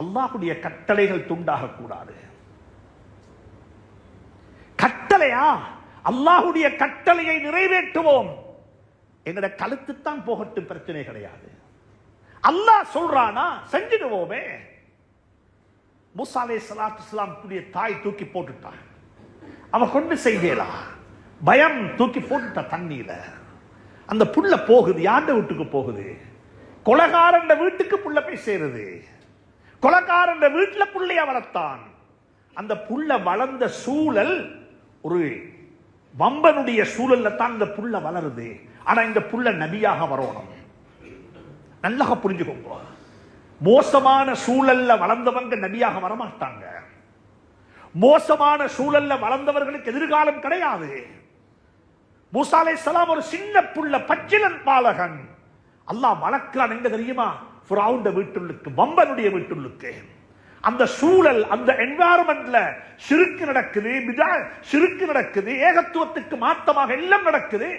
அல்லாஹுடைய கட்டளைகள் துண்டாக கூடாது. கட்டளையா? அல்லாஹுடைய கட்டளையை நிறைவேற்றுவோம், எங்கட கழுத்து தான் போகட்டும், பிரச்சனை கிடையாது. அல்லாஹ் சொல்றானா செஞ்சிடுவோமே. மூசா அலைஹிஸ்ஸலாத்து வஸ்ஸலாம் தாய் தூக்கி போட்டுட்டான். அவ கொண்டு செய்யலா, பயம் தூக்கி போட்டுட்டா தண்ணியில. அந்த புள்ள போகுது, யாண்ட வீட்டுக்கு போகுது? கொலைகாரன் வீட்டுக்கு புள்ள போய் சேருது. கொலைகாரன் வீட்டுல புள்ளைய வளர்த்தான். அந்த புள்ள வளர்ந்த சூழல் ஒரு வம்பனுடைய சூழல்ல தான் இந்த புள்ள வளருது. ஆனா இந்த புள்ள நபியாக வரணும். நல்லா புரிஞ்சுக்கோங்க. மோசமான சூழல்ல வளர்ந்தவங்க நபியாக வரமாட்டாங்க. மோசமான சூழல்ல வளர்ந்தவர்களுக்கு எதிர்காலம் கிடையாது. மூசா அலைஹிஸ்ஸலாம் ஒரு சின்ன புள்ள, பச்சிலன் பாலகன். அல்லாஹ் வளர்க்கிறான் எங்க தெரியுமா? ஃபிரௌன் வீட்டுள்ளுக்கு, வம்பனுடைய வீட்டுள்ளுக்கு. அந்த சூழல், அந்த என்வாயர்மெண்ட்ல ஷிர்க் நடக்குது, ஷிர்க் நடக்குது, ஏகத்துவத்துக்கு மாற்றமாக எல்லாம் நடக்குது.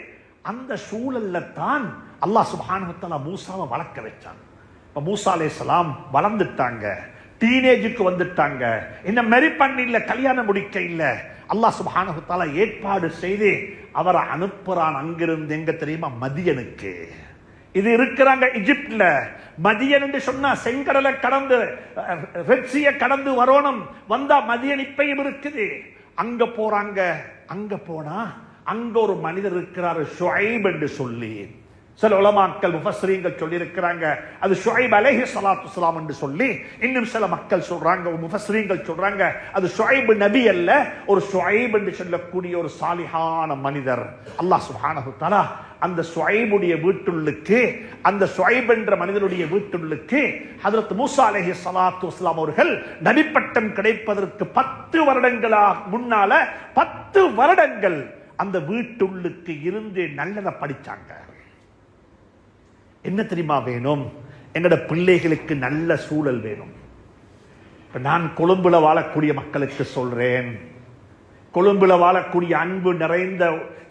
அந்த சூழல்ல தான் அல்லாஹ் சுப்ஹானஹு வ தஆலா மூசாவை வளர்க்க வச்சான். இப்ப மூசா அலைஹிஸ்ஸலாம் வளர்ந்துட்டாங்க, டீனேஜுக்கு வந்துட்டாங்க, இன்னும் மேரி பண்ணி இல்ல, கல்யாணம் முடிக்க இல்ல. அல்லாஹ் சுப்ஹானஹு வ தஆலா ஏற்பாடு செய்து அவரை அனுப்புறான். அங்கிருந்து எங்க தெரியுமா? மதியனுக்கு. இது இருக்கிறாங்க எகிப்துல. மதியன் என்று சொன்னா செங்கடலை கடந்து, ரெட்சியை கடந்து வரணும். வந்தா மதியன் இப்பயும் இருக்குது. அங்க போறாங்க. அங்க போனா அங்க ஒரு மனிதர் இருக்கிறார், ஷுஐப் என்று சொல்லி. சில உலமாக்கள் முஃபஸ்ஸரீன்கள் சொல்லி இருக்கிறாங்க அது ஷுஐப் அலைஹிஸ்ஸலாத்து வஸ்ஸலாம் என்று சொல்லி. இன்னும் சில மக்கள் சொல்றாங்க, முஃபஸ்ஸரீன்கள் சொல்றாங்க அது ஷுஐப் நபி அல்ல, ஒரு ஷுஐப் என்று சொல்லக்கூடிய ஒரு சாலிஹான மனிதர். அல்லாஹ் சுப்ஹானஹு வ தஆலா அந்த ஷுஐபுடைய வீட்டுள்ளுக்கு, அந்த ஷுஐப் என்ற மனிதனுடைய வீட்டுள்ளுக்கு ஹஜ்ரத் மூசா அலைஹிஸ்ஸலாத்து வஸ்ஸலாம் அவர்கள் நபிப்பட்டம் கிடைப்பதற்கு 10 வருடங்களாக முன்னால 10 வருடங்கள் அந்த வீட்டுள்ளுக்கு இருந்து நல்லதை படிச்சாங்க. என்ன தெரியுமா வேணும்? எங்கட பிள்ளைகளுக்கு நல்ல சூழல் வேணும். நான் கொழும்புல வாழக்கூடிய மக்களுக்கு சொல்றேன், கொழும்புல வாழக்கூடிய அன்பு நிறைந்த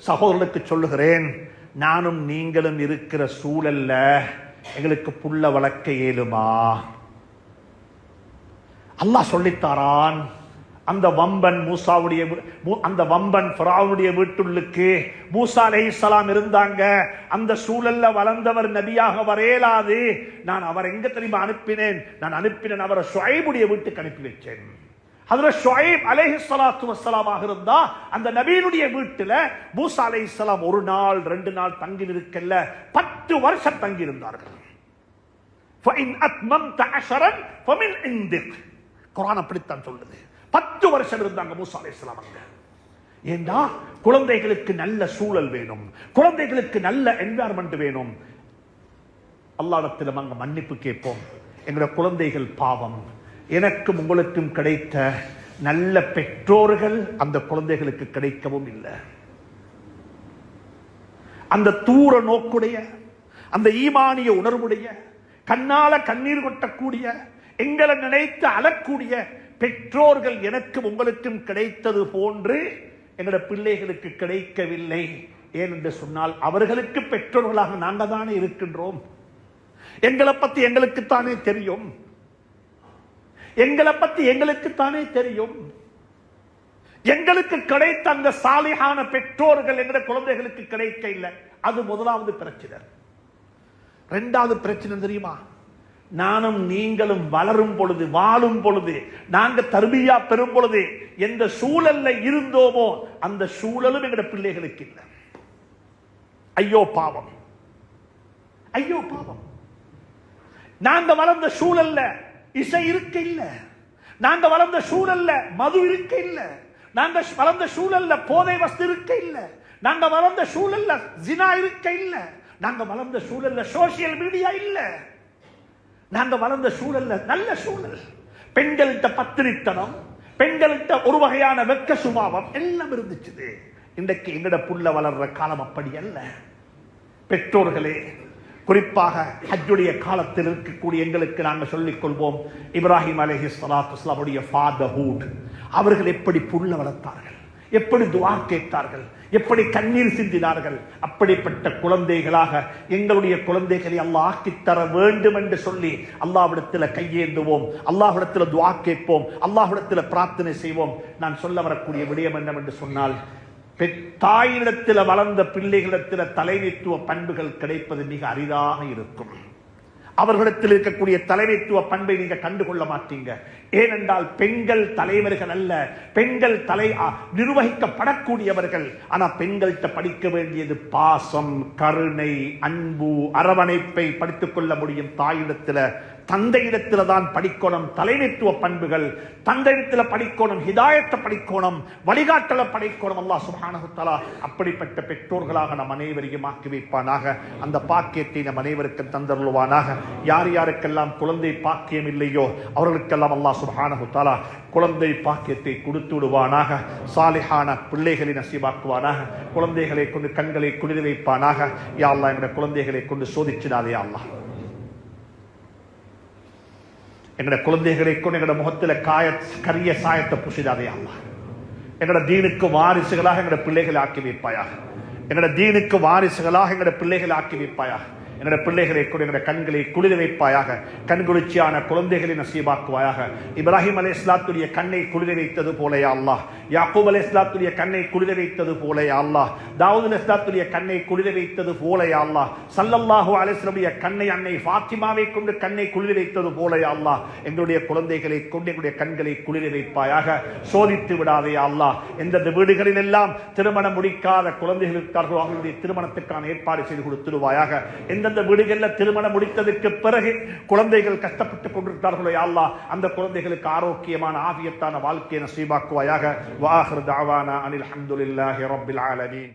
சகோதரர்களுக்கு சொல்லுகிறேன், நானும் நீங்களும் இருக்கிற சூழல்ல எங்களுக்கு புள்ள வளர்க்க இயலுமா? அல்லாஹ் சொல்லித்தாரான். அந்த வம்பன் மூசாவுடைய, அந்த வம்பன் ஃபிரௌனுடைய வீட்டுள்ளுக்கு மூசா அலைஹிஸ்ஸலாம் இருந்தாங்க. அந்த சூழல்ல வளர்ந்தவர் நபியாக வரையலாது. நான் அவர் எங்க தெரியுமா அனுப்பினேன்? நான் அனுப்பினேன் அவரை ஷுஐபுடைய வீட்டுக்கு அனுப்பி வச்சேன். ஹஜ்ரத் ஷுஐப் அலைஹிஸ்ஸலாத்து வஸ்ஸலாமாக இருந்தா அந்த நபியினுடைய வீட்டுல மூசா அலைஹிஸ்ஸலாம் 1 நாள் 2 நாள் தங்கி இருக்கல்ல, 10 வருஷம் தங்கி இருந்தார்கள். فَإِنْ أَتْمَمْتَ عَشْرًا فَمِنْ عِنْدِكَ. குர்ஆன் அப்படித்தான் சொல்லுது. 10 வருஷம் இருந்தாங்க மூசா அலைஹிஸ்ஸலாம் அங்க. ஏண்டா குழந்தைகளுக்கு நல்ல சூழல் வேணும், குழந்தைகளுக்கு நல்ல என்வாயர்மெண்ட் வேணும். அல்லாஹ்விடத்தில் நாங்க மன்னிப்பு கேட்போம். எங்களுடைய குழந்தைகள் பாவம். எனக்கும் உங்களுக்கும் கிடைத்த நல்ல பெற்றோர்கள் அந்த குழந்தைகளுக்கு கிடைக்கவும் இல்லை. அந்த தூர நோக்குடைய, அந்த ஈமானிய உணர்வுடைய, கண்ணால கண்ணீர் கொட்டக்கூடிய, எங்களை நினைத்து அழக்கூடிய பெற்றோர்கள் எனக்கும் உங்களுக்கும் கிடைத்தது போன்று எங்களுடைய பிள்ளைகளுக்கு கிடைக்கவில்லை. ஏனென்று சொன்னால் அவர்களுக்கு பெற்றோர்களாக நாங்கள் தானே இருக்கின்றோம். எங்களை பத்தி எங்களுக்குத்தானே தெரியும், எங்களை பத்தி எங்களுக்குத்தானே தெரியும். எங்களுக்கு கிடைத்த அந்த சாலிஹான பெற்றோர்கள் எங்களுடைய குழந்தைகளுக்கு கிடைக்க இல்லை. அது முதலாவது பிரச்சனை. 2வது பிரச்சனை தெரியுமா? நானும் நீங்களும் வளரும் பொழுது, வாழும் பொழுது, நாங்க தர்பியா பெறும் பொழுது எந்த சூழல்ல இருந்தோமோ அந்த சூழலும் எங்களுடைய பிள்ளைகளுக்கு இல்லை. ஐயோ பாவம், ஐயோ பாவம். நாங்க வளர்ந்த சூழல்ல இசை இருக்க இல்ல, நாங்க வளர்ந்த சூழல்ல மது இருக்க இல்ல, நாங்க வளர்ந்த சூழல்ல போதை வஸ்து இருக்க இல்ல, நாங்க வளர்ந்த சூழல்ல ஜினா இருக்க இல்ல, நாங்க வளர்ந்த சூழல்ல சோசியல் மீடியா இல்ல, நாங்க வளர்ந்த சூழல்ல நல்ல சூழல், பெண்கள்கிட்ட பத்திரித்தனம், பெண்கள்கிட்ட ஒரு வகையான வெக்க சுபாவம் எல்லாம் இருந்துச்சு. இன்றைக்கு எங்கட புள்ள வளர்ற காலம் அப்படி அல்ல. பெற்றோர்களே, குறிப்பாக ஹஜ்ஜுடைய காலத்தில் இருக்கக்கூடிய எங்களுக்கு நாங்கள் சொல்லிக் கொள்வோம், இப்ராஹிம் அலைஹிஸ்ஸலாத்து வஸ்ஸலாமுடைய ஃபாதர்ஹுட், அவர்கள் எப்படி புள்ள வளர்த்தார்கள், எப்படி துஆ கேட்டார்கள், எப்படி கண்ணீர் சிந்தினார்கள். அப்படிப்பட்ட குழந்தைகளாக எங்களுடைய குழந்தைகளை அல்லாஹ் ஆக்கித்தர வேண்டும் என்று சொல்லி அல்லாஹ்விடத்தில் கையேந்துவோம், அல்லாஹ்விடத்தில் துஆ கேட்போம், அல்லாஹ்விடத்தில் பிரார்த்தனை செய்வோம். நான் சொல்ல வரக்கூடிய விடயம் என்னவென்று சொன்னால், தாயிடத்தில் வளர்ந்த பிள்ளைகளிடத்தில் தலைமைத்துவ பண்புகள் கிடைப்பது மிக அரிதாக இருக்கும். அவர்களிடத்தில் இருக்கக்கூடிய தலைமைத்துவ பண்பை நீங்க கண்டுகொள்ள மாட்டீங்க. ஏனென்றால் பெண்கள் தலைவர்கள் அல்ல, பெண்கள் நிர்வகிக்கப்படக்கூடியவர்கள். ஆனா பெண்கள்கிட்ட படிக்க வேண்டியது பாசம், கருணை, அன்பு, அரவணைப்பை படித்துக் கொள்ள முடியும். தாயிடத்தில் தந்தையிடத்தில் தான் படிக்கணும் தலைமைத்துவ பண்புகள், தந்தையிடத்தில் படிக்கணும் ஹிதாயத்தை படிக்கணும், வழிகாட்டலை படிக்கணும். அல்லாஹ் சுப்ஹானஹு வ தஆலா அப்படிப்பட்ட பெற்றோர்களாக நம் அனைவரையும் ஆக்கி வைப்பானாக. அந்த பாக்கியத்தை நம் அனைவருக்கும் தந்தருள்வானாக. யார் யாருக்கெல்லாம் குழந்தை பாக்கியம் இல்லையோ அவர்களுக்கெல்லாம் அல்லாஹ் சுப்ஹானஹு வ தஆலா குழந்தை பாக்கியத்தை கொடுத்து விடுவானாக. சாலிஹான பிள்ளைகளை நசீபாக்குவானாக. குழந்தைகளை கொண்டு கண்களை குளிர வைப்பானாக. யா அல்லாஹ் எங்களுடைய குழந்தைகளை கொண்டு சோதிச்சிடாதே அல்லாஹ். எங்களுடைய குழந்தைகளை கொண்டு எங்களுடைய முகத்தில் கரிய சாயத்தை புசிடாதே அல்லாஹ். எங்களுடைய தீனுக்கு வாரிசுகளாக எங்களுடைய பிள்ளைகளை ஆக்கி வைப்பாயாக. எங்களுடைய தீனுக்கு வாரிசுகளாக எங்களுடைய பிள்ளைகளை ஆக்கி வைப்பாயாக. எங்களுடைய பிள்ளைகளை கொண்டு எங்களுடைய கண்களை குளிர வைப்பாயாக. கண்குளிர்ச்சியான குழந்தைகளை நசீபாக்குவாயாக. இப்ராஹிம் அலைஹிஸ்ஸலாத்துடைய கண்ணை குளிர வைத்தது போல யா அல்லாஹ், யாக்கூப் அலைஹிஸ்ஸலாத்துடைய கண்ணை குளிர வைத்தது போல யா அல்லாஹ், தாவூத் அலைஹிஸ்ஸலாத்துடைய கண்ணை குளிர வைத்தது போல யா அல்லாஹ், ஸல்லல்லாஹு அலைஹி வஸல்லம் கண்ணை அன்னை ஃபாத்திமாவை கொண்டு கண்ணை குளிர வைத்தது போல யா அல்லாஹ், எங்களுடைய குழந்தைகளை கொண்டு எங்களுடைய கண்களை குளிர வைப்பாயாக. சோதித்து விடாதே யா அல்லாஹ். எந்தெந்த வீடுகளில் எல்லாம் திருமணம் முடிக்காத குழந்தைகள் இருக்கார்களோ அவர்களுடைய திருமணத்துக்கான ஏற்பாடு செய்து கொடுத்துடுவாயாக. எந்தெந்த வீடுகளில் திருமணம் முடித்ததற்கு பிறகு குழந்தைகள் கஷ்டப்பட்டுக் கொண்டிருக்கிறார்களோ யா அல்லாஹ், அந்த குழந்தைகளுக்கு ஆரோக்கியமான ஆவியத்தான வாழ்க்கையை நசீபாக்குவாயாக. வ ஆகிரு தஅவானா அனில் ஹம்துலில்லாஹி ரப்பில் ஆலமீன்.